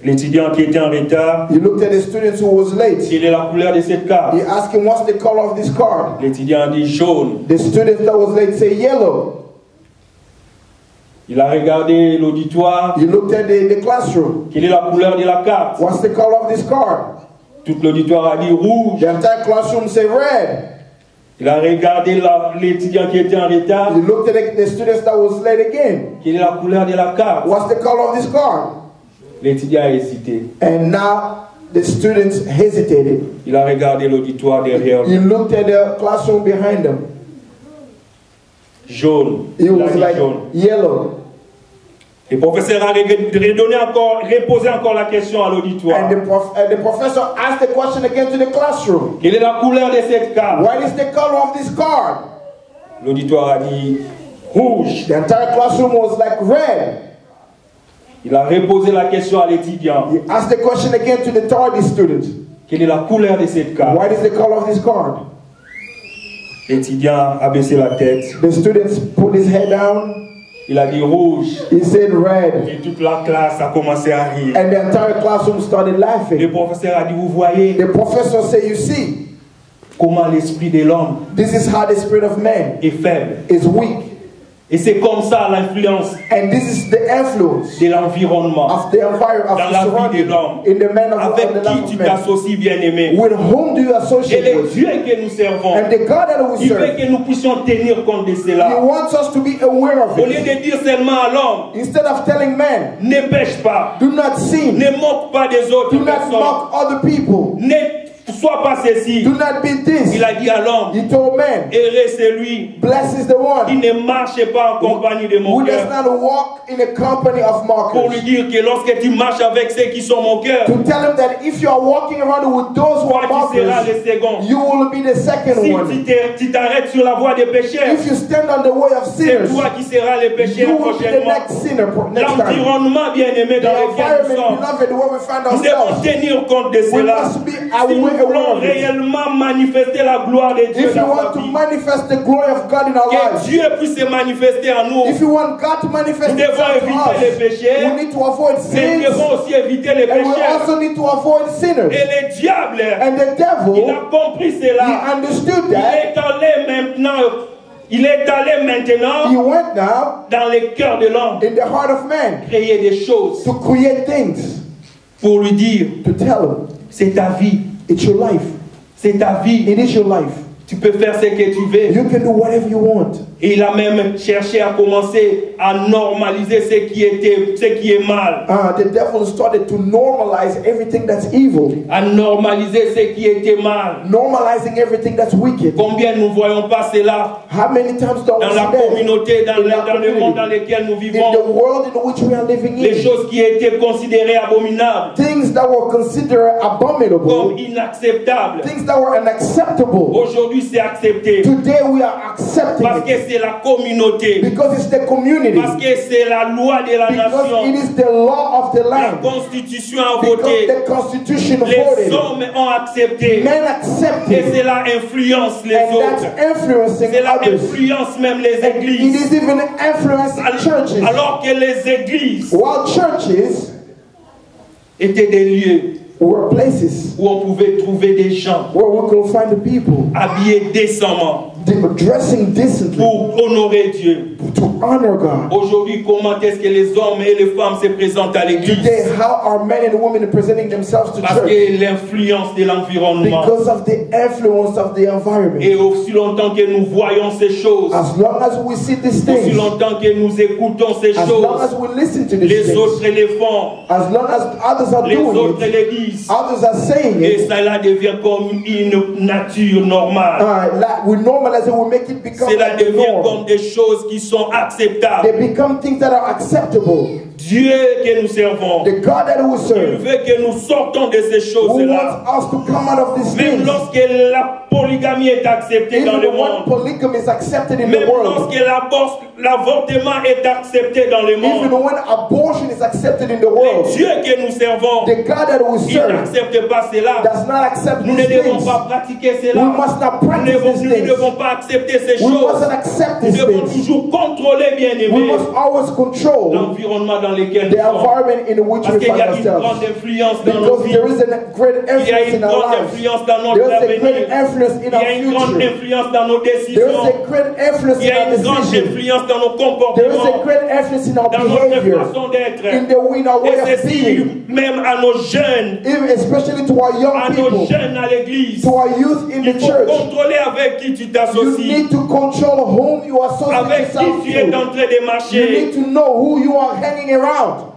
l'étudiant qui était en retard. He looked at the students who was late. Quelle est la couleur de cette carte? He asked him, what's the color of this card? L'étudiant a dit jaune. The student that was late said yellow. Il a regardé l'auditoire. He looked at the classroom. Quelle est la couleur de la carte? What's the color of this card? Tout l'auditoire a dit rouge. The entire classroom said red. Il a regardé l'étudiant qui était en retard. He looked at the students that was late again. Quelle est la couleur de la carte? What's the color of this card? L'étudiant a hésité. And now the students hesitated. Il a regardé l'auditoire derrière lui. He looked at the classroom behind him. Jaune. It Il a was dit like jaune. yellow. Le professeur a reposé encore la question à l'auditoire. And the professor asked the question again to the classroom. Quelle est la couleur de cette carte? What is the color of this card? L'auditoire a dit rouge. The entire classroom was like red. Il a reposé la question à l'étudiant. He asked the question again to the third student. Quelle est la couleur de cette carte? What is the color of this card? L'étudiant a baissé la tête. The student put his head down. Il a dit rouge. He said red. Et toute la classe a commencé à rire. And the entire classroom started laughing. Le professeur a dit, vous voyez The professor said, you see, comment l'esprit de l'homme this is how the spirit of man est faible. is weak. Et c'est comme ça l'influence And this is the influence de l'environnement of the environment, dans of the la vie de surrounding, l'homme. in the man of Avec the qui life tu of man. t'associes, bien-aimé? With whom do you Et associate le with? Dieu que nous servons, And the God that we il veut serve, que nous puissions tenir compte de He cela. wants us to be aware of Au lieu it. de dire seulement à l'homme, Instead of telling man, ne pêche pas, do not sin, ne moque pas des autres do not personnes, mock other people, ne sois pas ceci. do not be this. Il a dit à l'homme, He told man, heureux c'est lui blessed is the qui one ne marche pas en compagnie de mon who does cœur. not walk in a company of Pour lui mockers. dire que lorsque tu marches avec ceux qui sont mon cœur, To tell him that if you are walking around with those who toi are tu seras mockers, le second. you will be the second Si one. tu t'arrêtes sur la voie des pécheurs, If you stand on the way of c'est sinners, toi qui seras le pécheur you will be the prochainement. next sinner next time. L'environnement bien-aimé The dans lequel nous environment, sommes, beloved, where we find nous devons ourselves, tenir compte de we cela. must be Si nous aware voulons of it. réellement manifester la gloire de Dieu If you dans want sa to vie, manifest the glory of God in our que lives, Dieu puisse se manifester en nous, if you want God to manifest nous devons Himself to éviter les us, péchés, we need to avoid mais nous sins, devons aussi éviter les and we pécheurs. also need to avoid sinners. Et le diable, And the il devil, a compris he cela. understood Il that. est allé maintenant, il est allé maintenant He went now dans le cœur de l'homme, in the heart of man créer des choses to create things, pour lui dire, to tell him, c'est ta vie, it's your life. c'est ta vie. It is your life. Tu peux faire ce que tu veux. You can do whatever you want. Et il a même cherché à commencer à normaliser ce qui est mal. The devil started to normalize everything that's evil. À normaliser ce qui était mal. Normalizing everything that's wicked. Combien nous ne voyons pas cela How many times don't dans we la see that communauté, dans in our le community, monde dans lequel nous in vivons? the world in which we are living Les in? choses qui étaient considérées abominables, Things that were considered comme abominable, inacceptables, things that were unacceptable. aujourd'hui c'est accepté. Today we are accepting Parce que it c'est la communauté. because it's the community, Parce que c'est la loi de la because it nation. is the law of the La land, constitution a because voté. the constitution Les voted. hommes ont accepté. Men Et accepted, cela influence les and autres. that's influencing Cela others. influence même les And it églises. is even influencing churches. Alors que les églises While churches étaient des lieux were places où on pouvait trouver des gens where we could find the people habillés décemment dressing decently pour honorer Dieu. to honor God. Aujourd'hui, comment est-ce que les hommes et les femmes se présentent à l'église? Today, how are men and women presenting themselves to Parce church? que l'influence de l'environnement. Because of the influence of the environment. Et aussi longtemps que nous voyons ces choses, As long as we see these aussi things, longtemps que nous écoutons ces as long choses, as we listen to these les autres things, les font, as long as others are les doing autres it, les disent. others are saying Et it, cela devient comme une nature normale. we normalize it, we make it become Cela like the devient norm. comme des choses qui sont acceptables. They become things that are acceptable. Dieu que nous servons, The God that we il serve, veut que nous sortons de ces who choses-là. wants us to come out of these Même things. lorsque la polygamie est acceptée dans Even le when monde, polygamy is accepted in the même world, lorsque l'avortement est accepté dans le even monde, when abortion is accepted in the world, Dieu que nous servons, the God that we il serve n'accepte pas cela. does not accept Nous these ne devons things. pas pratiquer We cela. must not Nous practice these ne things. devons pas accepter ces We choses. mustn't accept Nous these devons things. toujours contrôler, bien We aimé, must always control l'environnement dans lequel the nous sommes. environment in which Parce we qu'il y find a une grande ourselves. influence dans nos Because vies. there is a great Il y a influence une in our grande lives. influence dans notre There is a avenir. great influence in Il y a une our grande future. influence dans nos There is décisions. a great influence Il y in a our une grande decisions. influence dans nos There is a comportements, great influence in our dans notre behavior, façon d'être. in our way Et of ceci being, même à nos jeunes, even especially to our à young nos people, jeunes à l'église. to our youth in Il the faut church. contrôler avec qui tu You t'associes, need to control whom you associate avec qui yourself tu es en to. train de You marcher, need to know who you are hanging around.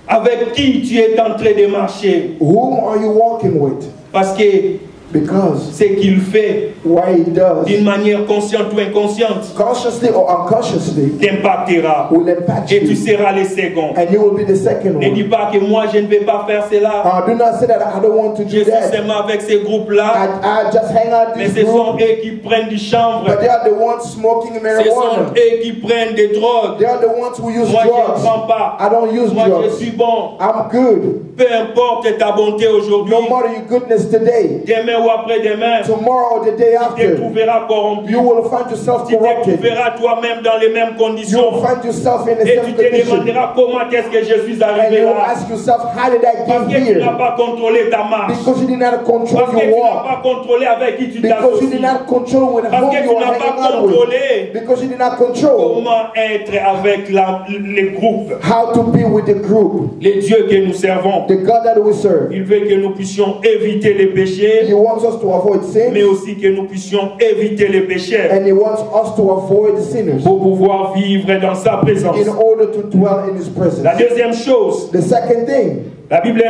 avec qui tu es en train de marcher. Whom are you walking with? Parce que Because ce qu'il fait what he does, d'une manière consciente ou inconsciente consciously or unconsciously, t'impactera. will impact Et tu you. seras le second. And you will be the second Ne dis one. pas que moi je ne vais pas faire cela. Do not say that I don't want to Je do suis that. seulement avec ces groupes-là. I just hang out Mais this ce sont group, eux qui prennent du chanvre. but they are the ones smoking Ce sont marijuana. eux qui prennent des drogues. They are the ones who use Moi je ne drugs. prends pas. I don't use Moi je drugs. suis bon. I'm good. Peu importe ta bonté aujourd'hui. No matter your goodness today, Demain ou après-demain, tomorrow or the day tu te after, trouveras corrompu. you will find yourself Tu te corrupted. trouveras toi-même dans les mêmes You will conditions. find yourself in the Et tu same te condition. demanderas comment est-ce que je suis And arrivé you will là. ask yourself, how did I Parce get que tu n'as here? pas contrôlé ta marche. Because you did not control Parce que your tu n'as walk. pas controlé avec qui tu Because you t'associes. did not control with Parce whom que you tu are n'as pas hanging out with. contrôlé Because you did not control comment être avec les groupes. how to be with the group. Les dieux que nous servons, The God that we serve. il veut que nous puissions éviter les péchés, He wants us to avoid mais sin, aussi que nous puissions éviter les pécheurs and He wants us to avoid sinners pour pouvoir vivre dans sa présence. in order to dwell in His presence. La deuxième chose, The second thing, la Bible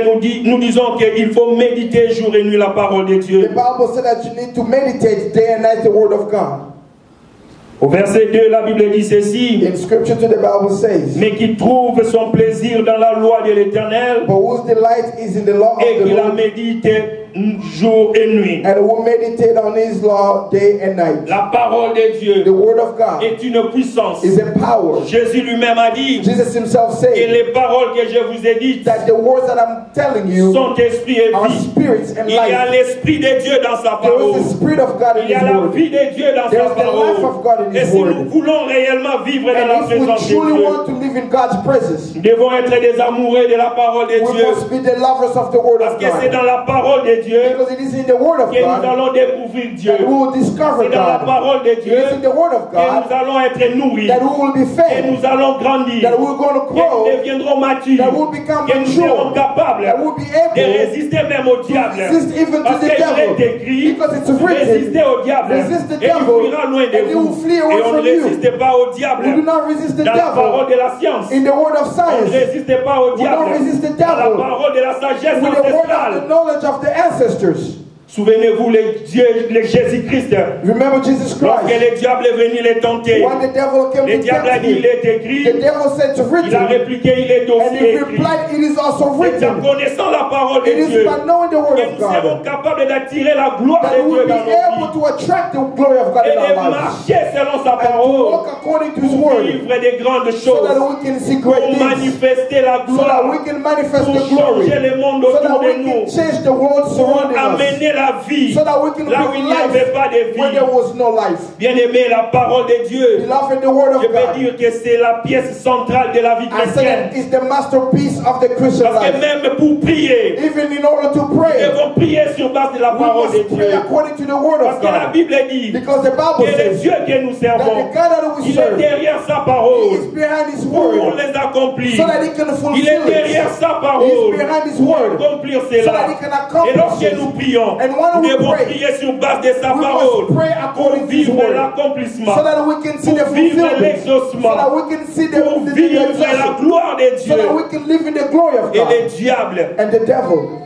nous disons qu'il faut méditer jour et nuit la parole de the Dieu. Bible said that you need to meditate day and night the Word of God. Au verset 2, la Bible dit ceci: In Scripture, the Bible says, mais qui trouve son plaisir dans la loi de l'Éternel "But whose delight is in the law et of the qui la Lord, médite jour et nuit. and will meditate on His law day and night." La parole de The Dieu Word of God est une puissance. is a power. Jésus lui-même a dit Jesus Himself que said les paroles que je vous ai dites that the words that I'm telling you sont esprit et are vie. spirits and Il y a life. l'esprit de Dieu dans sa There parole. is the Spirit of God in Il y a His la Word. vie de Dieu dans There sa is the life of God parole. in Et His si Word. nous voulons réellement vivre dans la And if we présence de truly Dieu, want to live in God's presence, nous devons être des amoureux de la parole de we Dieu. must be the lovers of the Word Parce of que c'est God. dans la parole de de Dieu Because it is in the Word of que nous God allons découvrir Dieu. that we will discover C'est dans la God. parole de It Dieu is in the Word of que nous God allons être nourris, that we will be que fed, nous allons grandir, that we're going to que nous grow, deviendrons matures, that we'll become que nous serons mature, capables that we'll be de able résister même au diable. to resist even to Parce the qu'il est devil. écrit, Because it's written, résistez au diable resist the et il devil, fuira loin de and he will vous. flee away Et on ne from you. résiste pas au diable. We do not resist the Dans la parole devil de la science, in the Word of on ne science, résiste pas au We don't diable. resist the Dans la devil parole de la sagesse with the word of the ancestrale. knowledge of the ancestors. Souvenez-vous, le Jésus-Christ, Remember Jesus lorsque Christ. le diable est venu les tenter, When the devil came le to diable a tempt dit, il him, est écrit, the devil said to il a written, répliqué, il est and aussi he écrit. replied, it is also C'est en written. connaissant la parole de It is Dieu by knowing the word que of nous serons God capables d'attirer la gloire that de we Dieu will be dans nos able vies to attract the glory of God et in our de lives. marcher selon sa And to parole walk according to his pour word, vivre des grandes so choses, that we can see pour great things, manifester la so that we gloire, can manifest pour the glory, changer le monde so autour that de we can nous, change the world pour surrounding us, amener la vie so that we can là où bring il n'y avait pas life de where there vie. was no life. Bien-aimé, la parole de Dieu, Beloved, the word of je peux God, dire que c'est la pièce centrale de la vie I said chrétienne. that it's the masterpiece of the Christian Parce que life. même pour prier, Even in order to nous pray, devons prier sur base de la we parole de must pray Dieu. according to the word Parce of que la God. Bible dit Because the Bible que le says Dieu que nous that the servons, God that we il est serve, derrière sa He is parole behind His pour word, les accomplir. so that He can Il fulfill est derrière it. sa He parole is behind His pour word, accomplir so that cela. He can Et accomplish lorsque it. nous prions, And when nous we devons pray, prier sur base de sa we parole must pray pour according to His vivre word, l'accomplissement, so that we can see the pour vivre fulfillment, so l'exaucement, that we can see the pour vivre la exaucement, gloire de so that Dieu. we can live in the glory of Et God. le diable, And the devil,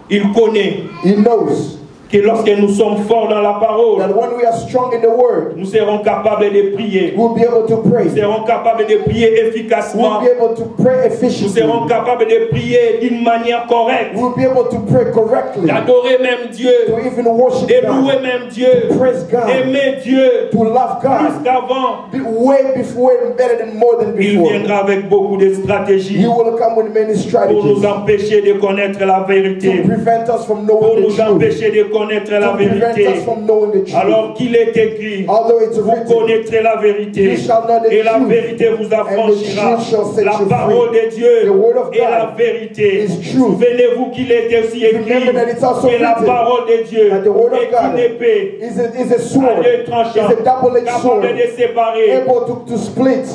il connaît he knows que lorsque nous sommes forts dans la parole, that when we are strong in the word, nous serons capables de prier. we'll be able to pray. Nous serons capables de prier We'll efficacement. be able to pray Nous efficiently. serons capables de prier d'une manière correcte. We'll be able to pray correctly. D'adorer même Dieu. To even worship De louer God. même Dieu. Praise God. Aimer Dieu. To love Plus God. qu'avant. Way before and better than more than Il before. viendra avec beaucoup de stratégies He will come with many pour nous strategies empêcher de connaître la to vérité. prevent us from Pour knowing the nous truth. empêcher de connaître la To prevent us vérité. from knowing the truth. Alors qu'il est écrit, Although it's vous written, connaîtrez la vérité You shall know the et la truth, vérité vous affranchira. and the truth shall set La you parole free. de Dieu The word of et la God vérité. is truth. Souvenez-vous qu'il est aussi écrit Remember that it's also que la written parole de Dieu that the word of est God une épée is a à sword, deux tranchants, is a double-edged sword, capable de séparer able to split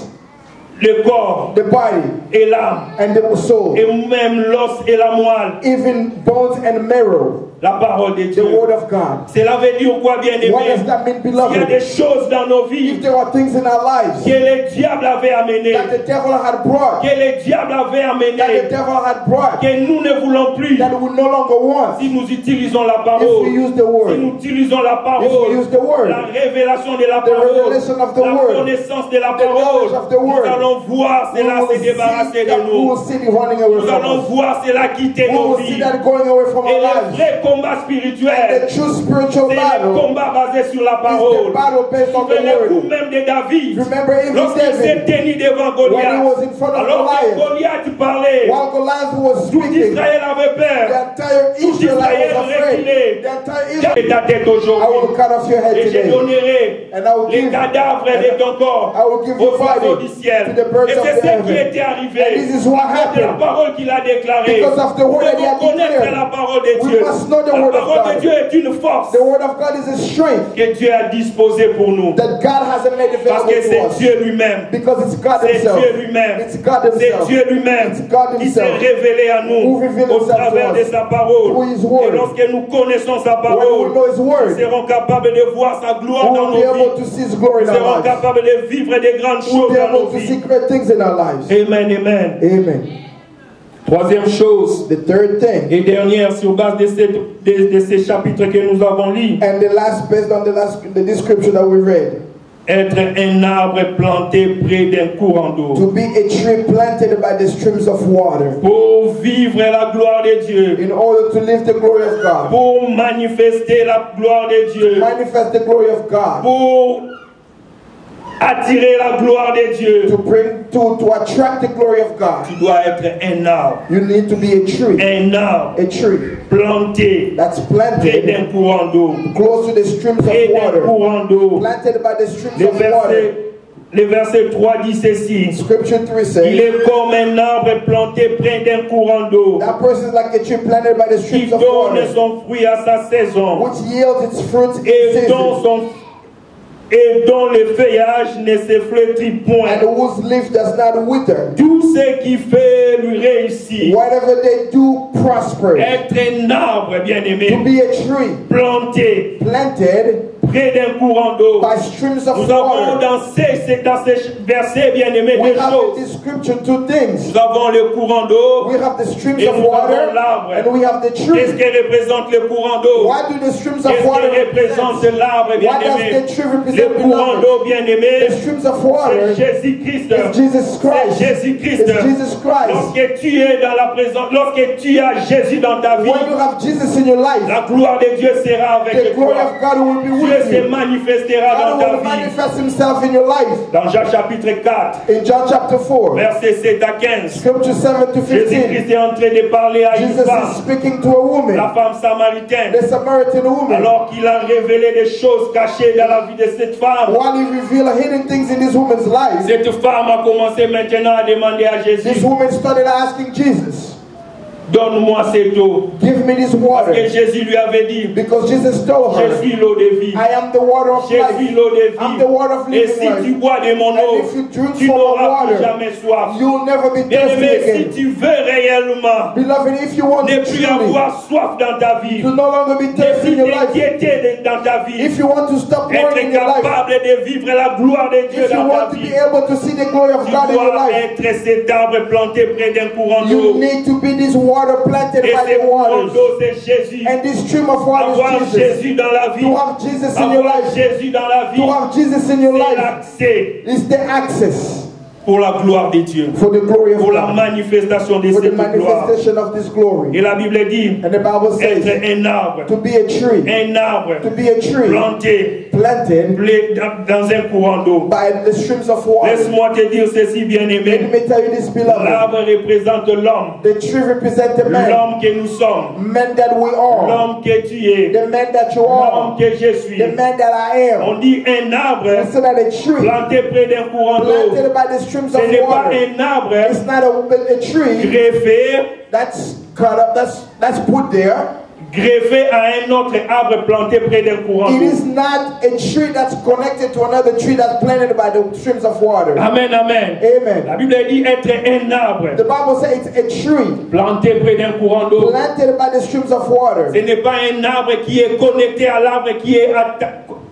le corps the body et l'âme, and the soul, et même l'os et la moelle. even bones and marrow. La parole de The Dieu. word of God. Cela veut dire quoi, bien aimé? What does that mean, Il y a beloved? des choses dans nos vies If there are things in our lives que le diable avait amenées, that the devil had brought, que le diable avait that the amenées, devil had brought, que nous ne voulons plus. that we no longer want, Si nous utilisons la if parole, we use the si word, nous utilisons la if we parole, use the word, la révélation de la the parole, revelation of the la word, connaissance de la the knowledge parole, of the nous word, allons voir we cela will se débarrasser see de that we will nous. see it running away Nous from allons us. voir cela quitter We nos will see vies. that going away from Et our le lives. vrai combat The spirituel, true spiritual c'est le battle combat basé sur la is the parole. battle based on the Le coup word. même de David, Remember even lorsqu'il s'est David, tenu devant when he Goliath, was in front of alors que Goliath, Goliath parlait, while Goliath was tout speaking, Israël avait the peur. entire Israelite was afraid. The entire J'ai Israel. ta tête I aujourd'hui will cut off your head et je today, donnerai and I will les give cadavres de ton corps I will give aux your oiseaux body du ciel. to the birds Et of c'est the ce qui heaven. était arrivé. And this is what À cause de la happened. parole qu'il a déclarée. Because of the Nous word that he devons had connaître declared. la parole de We Dieu. must know the La word of parole de God. Dieu est une force The word of God is a strength que Dieu a disposée pour nous. that God hasn't made Parce available que to c'est us. Dieu lui-même. Because it's God C'est himself. Dieu lui-même. It's God C'est himself. Dieu lui-même It's God qui s'est himself révélé à nous who revealed au himself travers to de us sa parole. through his Et word. lorsque nous connaissons sa When parole, we know his nous word, serons capables de voir sa gloire we dans will be nos able vies. to see his glory in Nous our serons lives. capables de vivre des grandes We will choses be dans nos able to see vies. great things in our lives. Amen, amen. Amen. Troisième chose The third thing, et dernière sur base de ces chapitres que nous avons lus, and the last, based on the description that we read, être un arbre planté près d'un courant d'eau. to be a tree planted by the streams of water, Pour vivre la gloire de Dieu. in order to live the glory of God, Pour manifester la gloire de Dieu. manifest the glory of God, Pour attirer la gloire de Dieu. to attract the glory of God. Tu dois être un arbre. You need to be a tree A tree planté that's près planted d'un courant d'eau. close to the streams Près of d'un water, courant d'eau. planted by the streams Le of water. Le verset 3 dit ceci. Scripture 3 Il says, est comme un arbre planté près d'un courant d'eau, that person is like a tree planted by the qui streams of donne water, son fruit à sa saison, which yields its fruit in et dont, season, dont le feuillage ne se flétrit point. and whose leaf does not wither. Tout ce qui fait lui réussir. Whatever they do prospers. Être un arbre, To bien-aimé, be a tree planté planted près d'un courant d'eau. by streams of Nous avons water. dans ces versets, bien-aimés, We deux have in choses. this scripture two things. Nous avons le courant d'eau. We have the streams Et of nous water avons l'arbre. and we have the Qu'est-ce tree. que représente le courant d'eau? What do the streams of Qu'est-ce water que représente represent? l'arbre, What does bien-aimé? the tree Le represent, courant beloved? d'eau, bien-aimé, The streams of c'est water Jésus-Christ. is Jesus C'est Christ. Jésus-Christ. It's Jesus Christ. Lorsque tu es dans la présence, lorsque tu as Jésus dans ta vie, When you have Jesus in your life, la gloire de Dieu sera avec the glory toi. of God will be Dieu with se you. manifestera dans God ta will vie. manifest himself in your life. Dans Jean chapitre 4, In John chapter 4, versets 7 à 15, scripture 7 to 15, Jésus-Christ est en train de parler à une Jesus is femme, speaking to a woman, la femme samaritaine, the Samaritan woman. alors qu'il a révélé des choses cachées dans la vie de cette femme. While he revealed hidden things in this woman's life, Cette femme a commencé maintenant à demander à this Jésus, woman started asking Jesus, donne-moi cette eau. give me this Parce que water. Jésus lui avait dit, Because Jesus told je her, suis l'eau de vie. I am the water of Je suis life. l'eau de I'm the water of vie. Et living si tu life. bois de mon And eau, if you drink tu from my n'auras plus water, jamais soif. you'll never be thirsty Bien-aimé, si again. tu veux réellement Beloved, if you want ne to plus truly avoir soif dans ta vie, to no longer be ne thirsty in plus your life, t'inquiéter dans ta vie, if you want to stop être worrying in your life, capable de vivre la gloire de Dieu if you dans ta want to vie, be able to see the glory of tu God in your dois life, être cet arbre planté près d'un courant you d'eau. need to be this water planted Et by ce the courant waters. d'eau, c'est Jésus. And this stream of water Avoir is Jesus. Jésus dans la vie, To have Jesus in your avoir life, Jésus dans la vie, to have Jesus in your c'est life l'accès is the access pour la gloire de Dieu, for the glory of pour la God, manifestation de for the cette gloire. manifestation of this glory. Et la Bible dit, And the Bible être says un arbre, to be a tree, un arbre to be a tree planté planted dans un courant d'eau. by the streams of water. Laisse-moi te dire ceci, Let bien-aimé. me tell you this, beloved. L'arbre représente l'homme, The tree represents the man, l'homme que nous sommes, men that we are, l'homme que tu es, the man that you l'homme are, que je suis. the man that I am. On dit un arbre Instead of a tree planté près d'un courant d'eau. planted by the streams Ce of n'est pas water. un arbre It's not a tree greffé, that's cut up, that's put there. greffé à un autre arbre planté près d'un courant It d'eau. is not a tree that's connected to another tree that's planted by the streams of water. Amen, amen. La Amen. Bible dit être un arbre The Bible says it's a tree planté près d'un courant d'eau. planted by the streams of water. Ce n'est pas un arbre qui est connecté à l'arbre qui est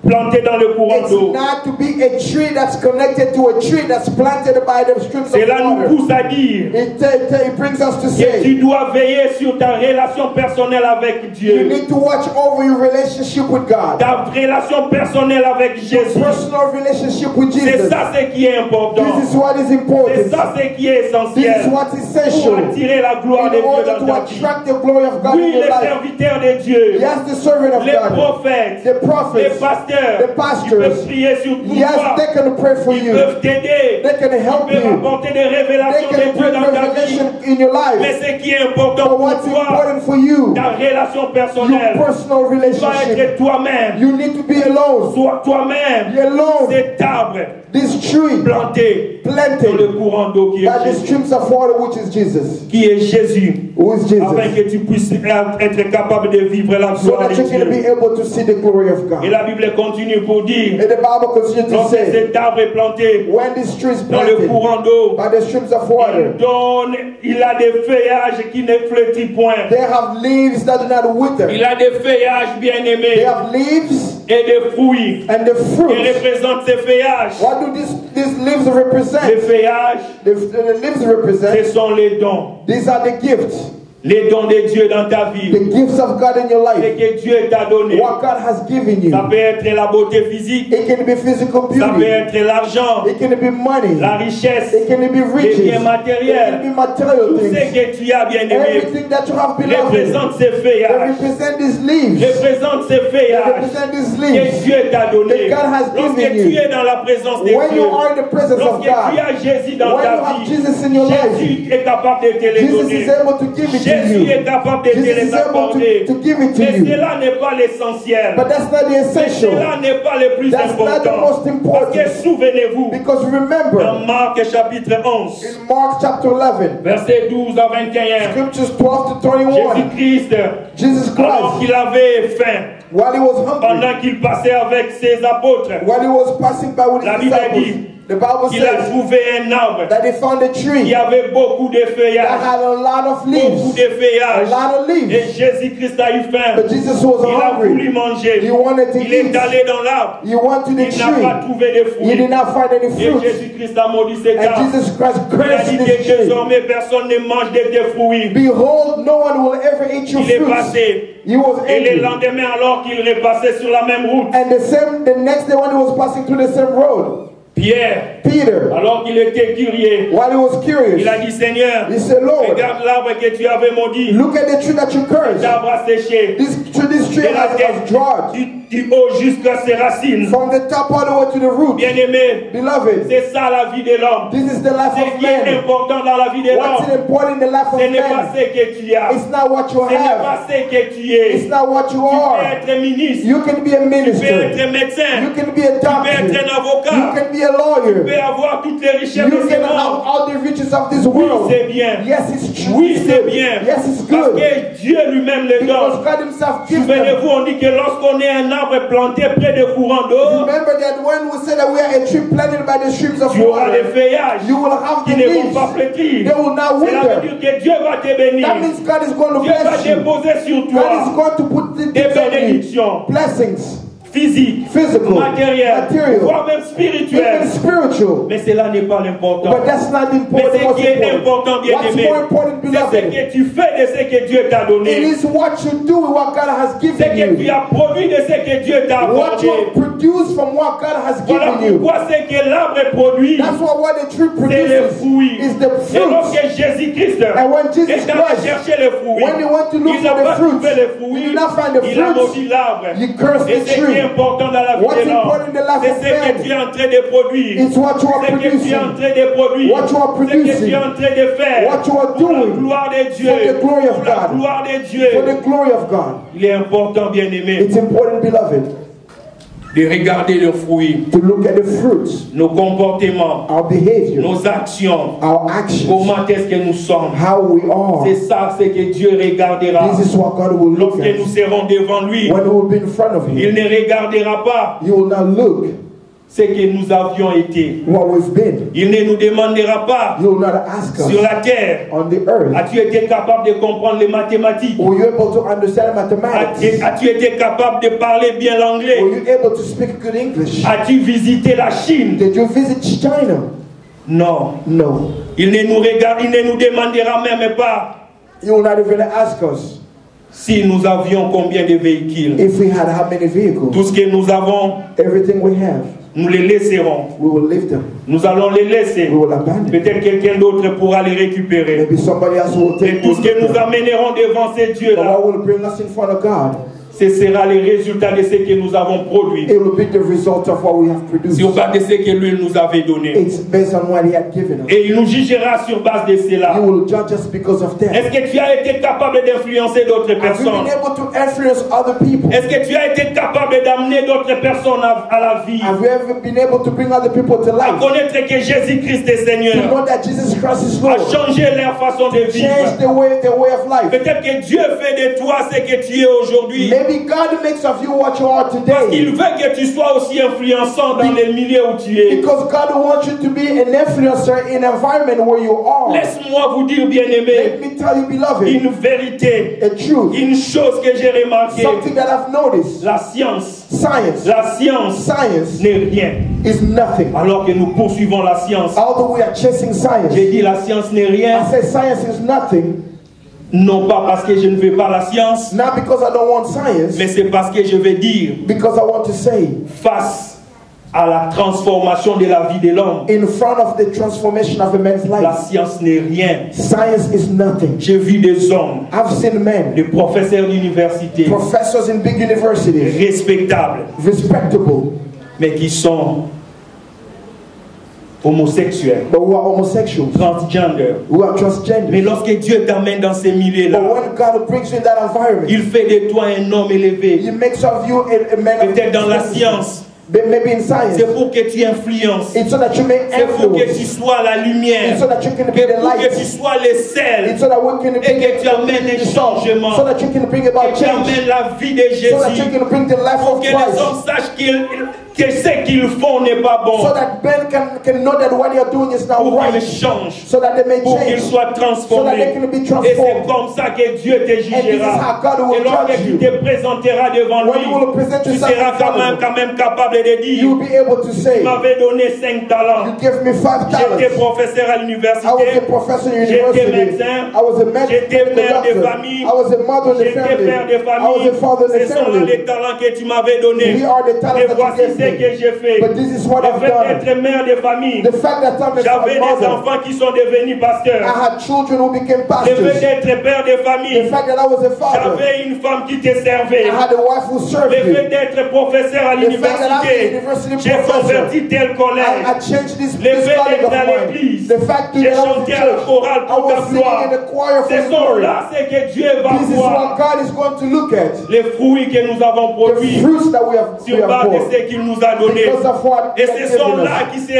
planté dans le courant It's d'eau. not to be a tree that's connected to a tree that's planted by the streams of Cela nous water. pousse à dire It brings us to que say tu dois veiller sur ta relation personnelle avec you Dieu. need to watch over your relationship with God. Ta relation personnelle avec Jésus. Personal relationship with C'est Jesus. ça ce qui est important. This is what is C'est important. ça ce qui est This essentiel. is what's Pour essential attirer la gloire de in Dieu order dans to ta vie. attract the glory of God in Oui, your les life. serviteurs de Dieu, Yes, the servant of les God, prophètes, the les prophets, pasteurs, the ils pastors. peuvent prier sur tout Yes, toi. they can pray for Ils you. peuvent t'aider. They can help Ils peuvent you. apporter des They révélations de can Dieu bring dans ta vie. revelation in your Mais life. ce qui est important But pour what's toi, important for you, ta relation your personnelle, personal tu dois relationship. être toi-même. You need to be alone. Sois toi-même Be alone. cet arbre This tree planté dans planted le courant d'eau qui by est the Jésus. streams of water, which is Jesus. Qui est Jésus. Who is Afin Jesus? que tu puisses être capable de vivre la So gloire that de you can be Dieu. able to see the glory of Et God. la Bible continue pour dire, And the Bible continues to lorsque say, cet arbre est planté when this tree is dans le planted courant d'eau, by the streams of water, il a des feuillages qui ne flétrit point. they have leaves that do not wither. Il a des feuillages bien They aimés have leaves et des fruits and the qui fruits. représentent ces feuillages. What do these leaves Les represent? feuillages, The leaves ce represent, sont les dons. these are the gifts. Les dons de Dieu dans ta vie. The gifts of God in your Ce life. que Dieu t'a donné. What God has given you. Ça peut être la beauté physique. It can be physical Ça peut beauty. être l'argent, It can be money. la richesse, It can be les riches. biens It matériels. can be material Tout ce things. que tu as bien aimé Everything that you have beloved. représente ces They feuillages. represent these leaves. Représente ces They feuillages represent these que leaves. Dieu t'a donné. That God has Lorsque given tu you. es dans la présence de When you Dieu, are in the presence of lorsque tu God, as Jésus dans when ta you have vie, Jesus in your life, Jésus est capable de te les Jesus donner. is able to give it to Jésus you. est capable de te Jesus les is able accorder. to give it to Mais you. cela n'est pas l'essentiel. But that's not the Mais essential. cela n'est pas le plus That's not the important. most important. Parce que souvenez-vous, Because remember, dans Marc chapitre 11, in Mark chapter 11, versets 12 à 21, scriptures 12 to 21, Jésus-Christ, Jesus alors Christ, qu'il avait faim, while he was hungry, pendant qu'il passait avec ses apôtres, while he was passing by with La his Bible disciples, dit the Bible qu'il a says trouvé un arbre that they found a tree qui avait beaucoup de that feuillages, had a lot of beaucoup leaves, de a feuillages. lot of Et leaves. Jésus-Christ a eu faim. But Jesus was Il a voulu hungry. manger. He wanted to Il est eat. allé dans l'arbre. He went to the Il n'a pas tree. trouvé de He fruits. did not find any Et fruit. Jésus-Christ a maudit cet And arbre. Jesus Christ Il a cursed dit this que tree. désormais personne ne mange de tes fruits. Behold, no one will ever eat your Il est fruits. passé. He was Et le angry. lendemain, alors qu'il repassait sur la même route, And the next day when he was passing through the same road, Pierre, Peter, alors qu'il était curieux, while he was curious, il a dit, Seigneur, he said, Lord, regarde l'arbre que tu avais maudit. look at the tree that you cursed. L'arbre a séché. This tree De la has tête dried du haut jusqu'à ses racines. from the top all the way to the root. Bien-aimé, Beloved, c'est ça la vie de l'homme. this is the life Ce of qui est man. important dans la vie de What's l'homme, important in the life of ce n'est pas man? ce que tu as. It's not what you Ce n'est have. pas ce que tu es. It's not what you Tu peux are. être ministre. You can be a Tu peux minister. être médecin. You can be a Tu peux être doctor. un avocat. You can be a Tu lawyer. peux avoir toutes les richesses You de ce can have monde. all the riches of this Oui, world. c'est bien. Yes, it's true. Oui, c'est bien. Yes, it's Parce good. que Dieu lui-même le Because donne. God himself gives them. Souvenez-vous, on dit que lorsqu'on est un arbre planté près de courants d'eau, Remember that when we say that we are a tree planted by the streams of tu auras des water, feuillages you will have qui the ne vont leaves. pas flétrir. They will not Cela veut wither. dire que Dieu va te bénir. That means God is going to Dieu va bless you. déposer sur God is toi going to put the des things on you. bénédictions Blessings. physiques, Physical, matérielles, material, voire même even spirituelles. spiritual. Mais cela n'est pas l'important. But that's not the Mais important. ce What's qui est important, important? bien What's aimé, more important, c'est ce beloved? que tu fais de ce que Dieu t'a It donné. is what you do with what God has Ce given que tu you. as produit de ce que Dieu t'a What accordé. you have produced from what God has Voilà given you. pourquoi ce que l'arbre produit, That's what the tree c'est les produces. fruits. Is the Et fruit. lorsque Jésus-Christ And when Jesus est allé Christ, chercher les fruits, when he went to look il n'a for the pas fruits, trouvé les he fruits, did not find the il a fruits. maudit l'arbre. He cursed Et the ce qui est tree. important dans la vie What's de l'homme, important in the life c'est of ce que man? tu es en train de produire. It's what you are Ce que tu es en producing. train de produire. What you are Ce que tu es producing. en train de faire. What you are Pour la doing. gloire de Dieu. For the glory of Pour la God. gloire de Dieu. For the glory of God. Il est important, bien aimé, It's important, beloved, de regarder le fruit, to look at the fruits, nos comportements, our behavior, nos actions, our actions, comment est-ce que nous sommes. how we are. C'est ça ce que Dieu regardera. This is what God will look Lorsque nous at. serons devant lui, When we will be in front of il Him, ne regardera pas He will not look ce que nous avions été. what we've been. Il ne nous demandera pas He will not ask sur us la terre, on the earth, as-tu été capable de comprendre les mathématiques? were you able to understand mathematics? As-tu été capable de parler bien l'anglais? Were you able to speak good English? As-tu visité la Chine? Did you visit China? Non. No. Il ne nous demandera même pas He will not even ask us si nous avions combien de véhicules. if we had how many vehicles. Tout ce que nous avons, Everything we have, nous les laisserons. we will leave them. Nous allons les laisser. We will abandon. Peut-être quelqu'un d'autre pourra les récupérer. Maybe somebody else will Et take tout ce que nous them. amènerons devant ces But dieux-là, what will bring us in front of God? ce sera les résultats de ce que nous avons produit. It will be the result of what we have produced. Sur base de ce que lui nous avait donné. It's based on what He had given us. Et il nous jugera sur base de He cela. will judge us because of that. Est-ce que tu as été capable d'influencer d'autres Have you personnes? been able to influence other people? Est-ce que tu as été capable d'amener d'autres personnes à la vie? Have you ever been able to bring other people to À life? connaître que Jésus-Christ est To Seigneur. know that Jesus Christ is À Lord. changer leur façon de Change vivre. the way of life. Peut-être que Dieu fait de toi ce que tu es aujourd'hui. Maybe God makes of you what you are Il today. veut que tu sois aussi influençant dans les milieux où tu es. Because God wants you to be an influencer in an environment where you are. Laisse-moi vous dire, bien-aimé, Let me tell you, beloved, une vérité, a truth, une chose que j'ai remarquée. something that I've noticed. La science Science n'est rien. is nothing. Alors que nous poursuivons la science. Although we are chasing science, J'ai dit la science n'est rien. I say science is nothing. Non pas parce que je ne veux pas la science, Not because I don't want science, mais c'est parce que je veux dire, because I want to say, face à la transformation de la vie de l'homme, in front of the transformation of a man's la life, science n'est rien. science is nothing. J'ai vu des hommes, I've seen men, des professeurs d'université, professors in big universities, respectables, respectable, mais qui sont homosexuels, but who are homosexuals, transgender. who are transgender. Mais lorsque Dieu t'amène dans ces milieux-là, But when God brings you in that environment, il fait de toi un homme élevé. He makes of you a man of Peut-être dans la science. Maybe in science. C'est pour que tu influences. It's so that you may C'est pour que tu influence. sois la lumière. It's so that you can be C'est the pour que tu light. sois le sel. It's so that we can Et bring que tu amènes un changement. so that you can bring about Que tu change. amènes la vie de So that you Jésus. can bring the life Pour of que les Christ. hommes sachent que ce qu'ils font n'est pas bon. So that men can know that what you're doing is not Pour qu'ils right. changent. So that they may Pour qu'ils change. soient So that transformés. they can be Et c'est transformed. comme ça que Dieu te And this is jugera. how God will Et lorsque judge tu you. te présenteras devant When lui, you will present tu yourself seras in front of him, quand même capable de dire, you will be able to tu say, m'avais donné 5 talents. you gave me 5 J'étais talents. professeur à I was a l'université. professor in J'étais university. médecin. I was a J'étais medical père de doctor. famille. I was a mother in the J'étais family. père de I was a famille. father in the Ce sont là family. les talents que tu m'avais donnés. We are the talents Et that voici you ce gave que me. j'ai fait. But this is what Le I've fait done. d'être mère de famille. The fact that I'm J'avais a des mother, enfants qui sont devenus I pasteurs. had children who became Le pastors. fait d'être père de The famille. fact that I was a father, J'avais une femme qui te servait. I had a wife who served Le fait me. d'être professeur à The fact that I'm a l'université. university J'ai professor, converti tel collège. I changed this Le fait colleague of d'être à mine. l'église. The fact that J'ai I was in chanté à la church, chorale I pour ta was singing gloire. in the choir for Ce His sont glory. là ce que Dieu va This is what voir. God is going to look at. Les fruits que nous avons The produits fruits that we have sur base de borne. ce qu'il nous a donné. Because of what Et He has ce sont given us.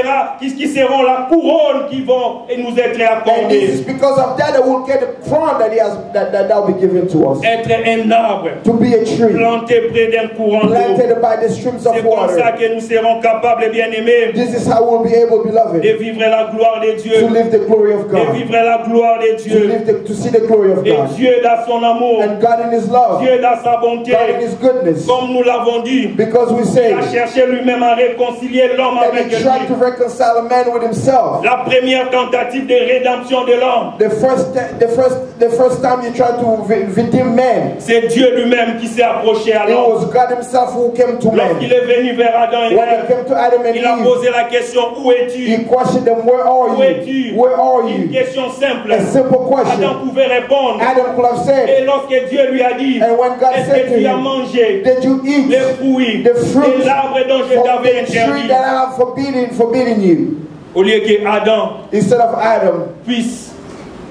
là qui seront la couronne qui vont nous être And this is accordées. because of that we'll get the crown that He has that will be given to us. Être un arbre To be a tree planté près d'un courant d'eau. planted by the streams C'est of comme water. ça que nous serons capables, bien-aimés, This is how we'll be able, beloved, de vivre la gloire de to Dieu. live the glory of De God. vivre la gloire de To Dieu. to see the glory of Et God. Dieu dans son amour. And God in His love, Dieu dans sa bonté. God in His goodness. Comme nous l'avons dit, Because we il say a cherché lui-même à réconcilier l'homme that avec He tried to lui. reconcile a man with Himself. La première tentative de rédemption de l'homme, The first time you tried to redeem man, c'est Dieu lui-même qui s'est approché à it l'homme. was God Himself who came to man. Lorsqu'il est venu vers Adam et When He Ève, came to Adam and il a Eve, posé la question, où es-tu? He questioned them, where are Où es-tu? you? Where are Une you? question simple. A simple Adam question. pouvait répondre. Adam could have said, Et lorsque Dieu lui a dit, and when God est-ce said que to tu as him, mangé did you eat les fruits the fruit de l'arbre dont je from t'avais the tree interdit? that I have forbidden you? Au lieu que Adam Instead of Adam, puisse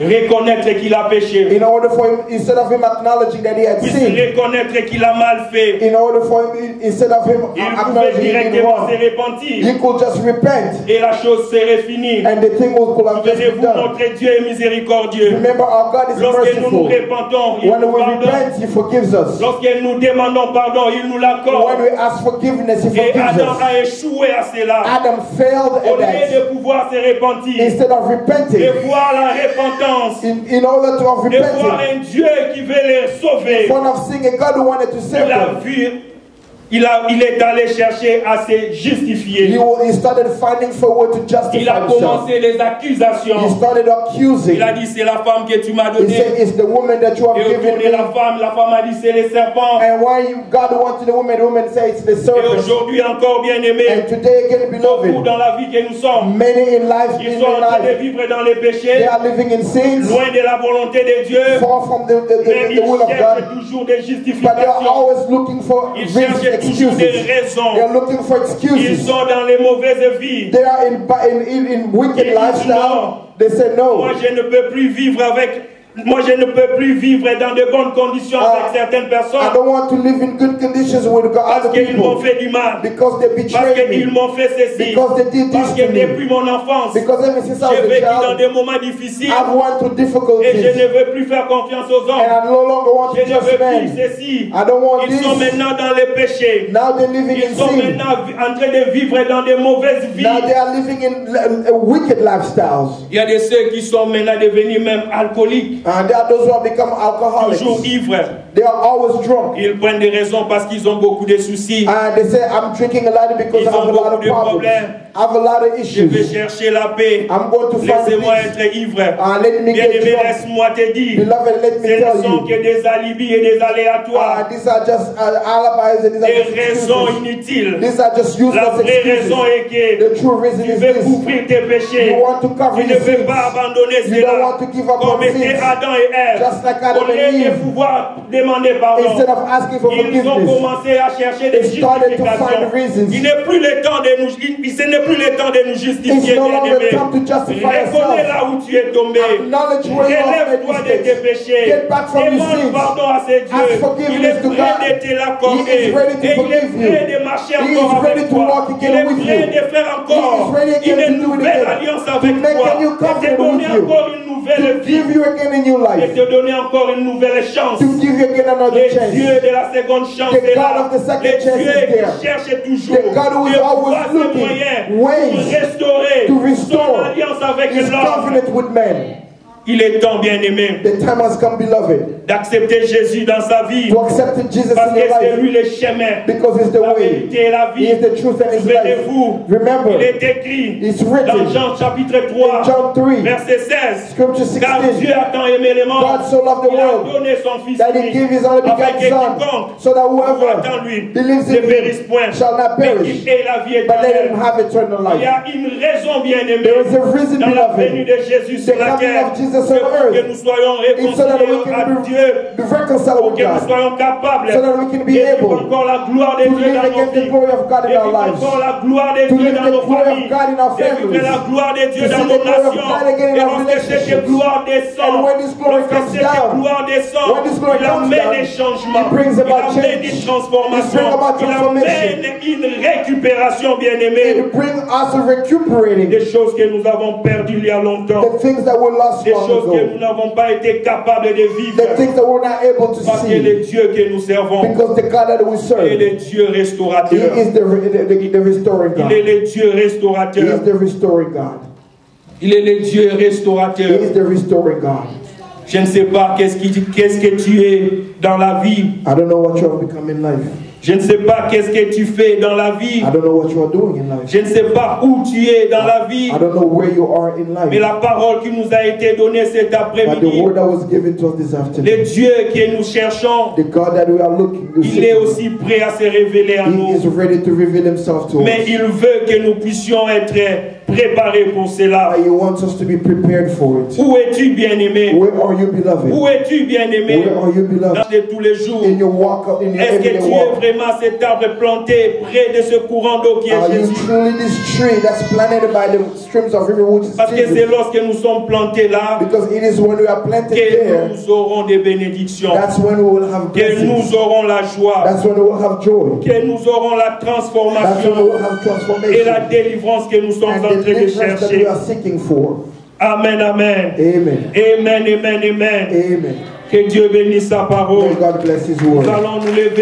reconnaître qu'il a péché, in order for him, instead of him acknowledging that he had puisse sinned, reconnaître qu'il a mal fait, in order for him, instead of him il pouvait acknowledging he did directement se wrong, repentir he could just repent et la chose serait finie. and the thing could have just been Souvenez-vous, done. notre Dieu est miséricordieux. Remember, our God is Lorsque nous nous merciful. repentons, il When nous we pardonne. repent, He forgives us. Lorsque nous demandons pardon, il nous When l'accorde. we ask forgiveness, He Et forgives Adam us. a échoué à cela. Adam failed Au at lieu that. de pouvoir se repentir, Instead of de repenting, voir la repentance, in order to have de voir repented, un Dieu qui veut les sauver, in front of seeing a God who wanted to save il a them, vu, il est allé chercher à se justifier. he started finding for a way to Il justify a himself. commencé les He accusations. started accusing. Il a dit, c'est la femme que tu m'as He donnée. said, it's the woman that you have Et given autour de me. la femme a dit, c'est les serpents. And why God wanted the woman says it's the Et serpent. aujourd'hui encore, bien aimé, And today again, beaucoup beloved, dans la vie que nous sommes, many in life, ils in sont en their train de life, vivre dans les they péchés, are living in sins, loin de la volonté de Dieu, far from mais the ils will of cherchent God, toujours des but they are justifications. always looking for Ils cherchent toujours des excuses. They raisons. are looking for Ils excuses. sont dans les mauvaises vies. They are in wicked Ils disent lifestyle. non. They say no. Moi, je ne peux plus vivre dans de bonnes conditions avec certaines I personnes don't want to live in good conditions with parce other qu'ils m'ont people fait du mal, because they parce betrayed qu'ils me, m'ont fait ceci, because they did parce this que to me, depuis mon enfance, because ever since I j'ai was a vécu dans child, des moments difficiles I've went through et je difficulties, ne veux plus faire confiance aux and hommes. I no longer want Je to ne veux trust plus men. ceci. I don't want Ils sont this. maintenant dans les péchés. Now they're living in Ils sont sin. maintenant en train de vivre dans des mauvaises vies. Now they are living in wicked lifestyles. Il y a de ceux qui sont maintenant devenus même alcooliques, And there are those who have become alcoholics. toujours ivres. They are always drunk. Ils prennent des raisons parce qu'ils ont beaucoup de soucis. And they say, I'm drinking a lot because Ils I have ont a lot of beaucoup de problems. problèmes. I have a lot of Je vais issues. chercher la paix. I'm going to find Laissez-moi peace. être ivre. Let me get Bien-aimé, drunk. laisse-moi te dire. Beloved, let me Ce tell ne sont you. que des alibis et des aléatoires. These are just alibis and these are Des just raisons excuses. inutiles. These are just La useless vraie excuses. raison est que The true reason tu is veux this. couvrir tes péchés. You want to cover Tu ne your veux sins. pas abandonner You don't cela. want to give up Comme on était sins. Adam et Ève, just like Adam au lieu and de Eve, pouvoir demander pardon, instead of asking for ils ont forgiveness, commencé à chercher des they started to find justifications. reasons. Ce n'est plus le temps de nous justifier, It's no longer bien-aimés. time to justify Reconnais yourself. là où tu es tombé. Acknowledge where you have made Relève-toi de mistakes. tes péchés. Get back from your Demande sins. pardon à ce Dieu. Ask Il forgiveness est to prêt God. de te l'accorder. He is ready to Et il est forgive you. prêt de marcher He encore is ready avec to toi. walk again Il est with prêt you. de faire He encore is ready again une to do it nouvelle again. alliance To avec make toi. a new Et te covenant donner with you. encore une nouvelle To vie. give you again a new Et life. te donner encore une nouvelle chance. To give you again another Le chance. Dieu de la seconde chance The est God là. of the second Le chance Dieu is there. qui cherche toujours The God who is de always voir ses looking moyens ways pour restaurer to restore son alliance avec his l'homme. covenant with men. Il est temps, bien-aimé, The time has come, beloved, d'accepter Jésus dans sa vie. to accept Jesus Parce in que your c'est life, lui le chemin, because it's the la way. vérité et la He vie. is the truth and his life. Souvenez-vous, Remember, il est écrit it's dans written Jean chapitre 3, in John 3, verset 16. Scripture Car 16, Dieu a tant aimé le monde, God so loved the il a world donné son Fils that he unique, gave his only afin begotten que Son, quiconque so that croit whoever en lui believes ne in périsse him point, shall not mais perish, qu'il ait la vie but let him éternelle. have eternal Il y life. a une raison, bien-aimée, There is a reason, dans la venue beloved, de Jésus the sur la coming terre, of Jesus on que earth, nous soyons is so that we réconciliés à can Dieu, be reconciled pour with que nous God, soyons capables so that we can be de vivre able encore la gloire de to Dieu live dans nos again the vies, glory of God de in our vivre lives, encore la gloire de to Dieu live dans the nos glory of familles, God in our de vivre families, la gloire de Dieu to dans see nos the glory of nations. God again in Et our lorsque cette relationships. gloire descend, And when this glory lorsque comes cette down, gloire descend, when this glory il comes amène down, des changements, it brings il about amène change. des It transformations, brings about il transformation. amène une récupération, bien-aimée, It brings us recuperating des choses que nous avons perdues il y a longtemps, the things that were lost des long choses que ago, nous n'avons pas été capables de vivre, the things that we're not able to parce que le see, Dieu que nous servons because the God that we est serve, le Dieu He restaurateur. is the restoring Il God. est le Dieu He restaurateur. is the restoring God. Il est le Dieu He restaurateur. is the restoring God. Je ne sais pas qu'est-ce que tu es dans la vie. I don't know what you have become in life. Je ne sais pas qu'est-ce que tu fais dans la vie. I don't know what you are doing in life. Je ne sais pas où tu es dans la vie. I don't know where you are in Mais life. la parole qui nous a été donnée cet But the après-midi, word that was given to us this le afternoon, Dieu que nous cherchons, the God that we are looking to il est aussi prêt à se révéler à He is nous. ready to reveal Himself to Mais us. il veut que nous puissions être préparés pour cela. He wants us to be prepared for it. Où es-tu, bien-aimé? Where are you, beloved? Où es-tu, bien-aimé? Where are you, Dans beloved? de tous les jours. In your walk, in your Est-ce que everyday tu es walk. vraiment cet arbre planté près de ce courant d'eau qui est Are you Jésus? truly this tree that's planted by the streams of river, which is Parce que c'est Jesus? lorsque nous sommes plantés là Because it is when we are planted que there, nous aurons des bénédictions, that's when we will have que blessings. nous aurons la joie, That's when we will have joy. que nous aurons la That's when we transformation will have et la transformation délivrance que nous sommes and en the train de deliverance that we chercher. are seeking for. Amen, amen. Amen. Amen, amen, amen. Amen. Que Dieu bénisse sa May parole. God bless His Nous word. allons nous lever.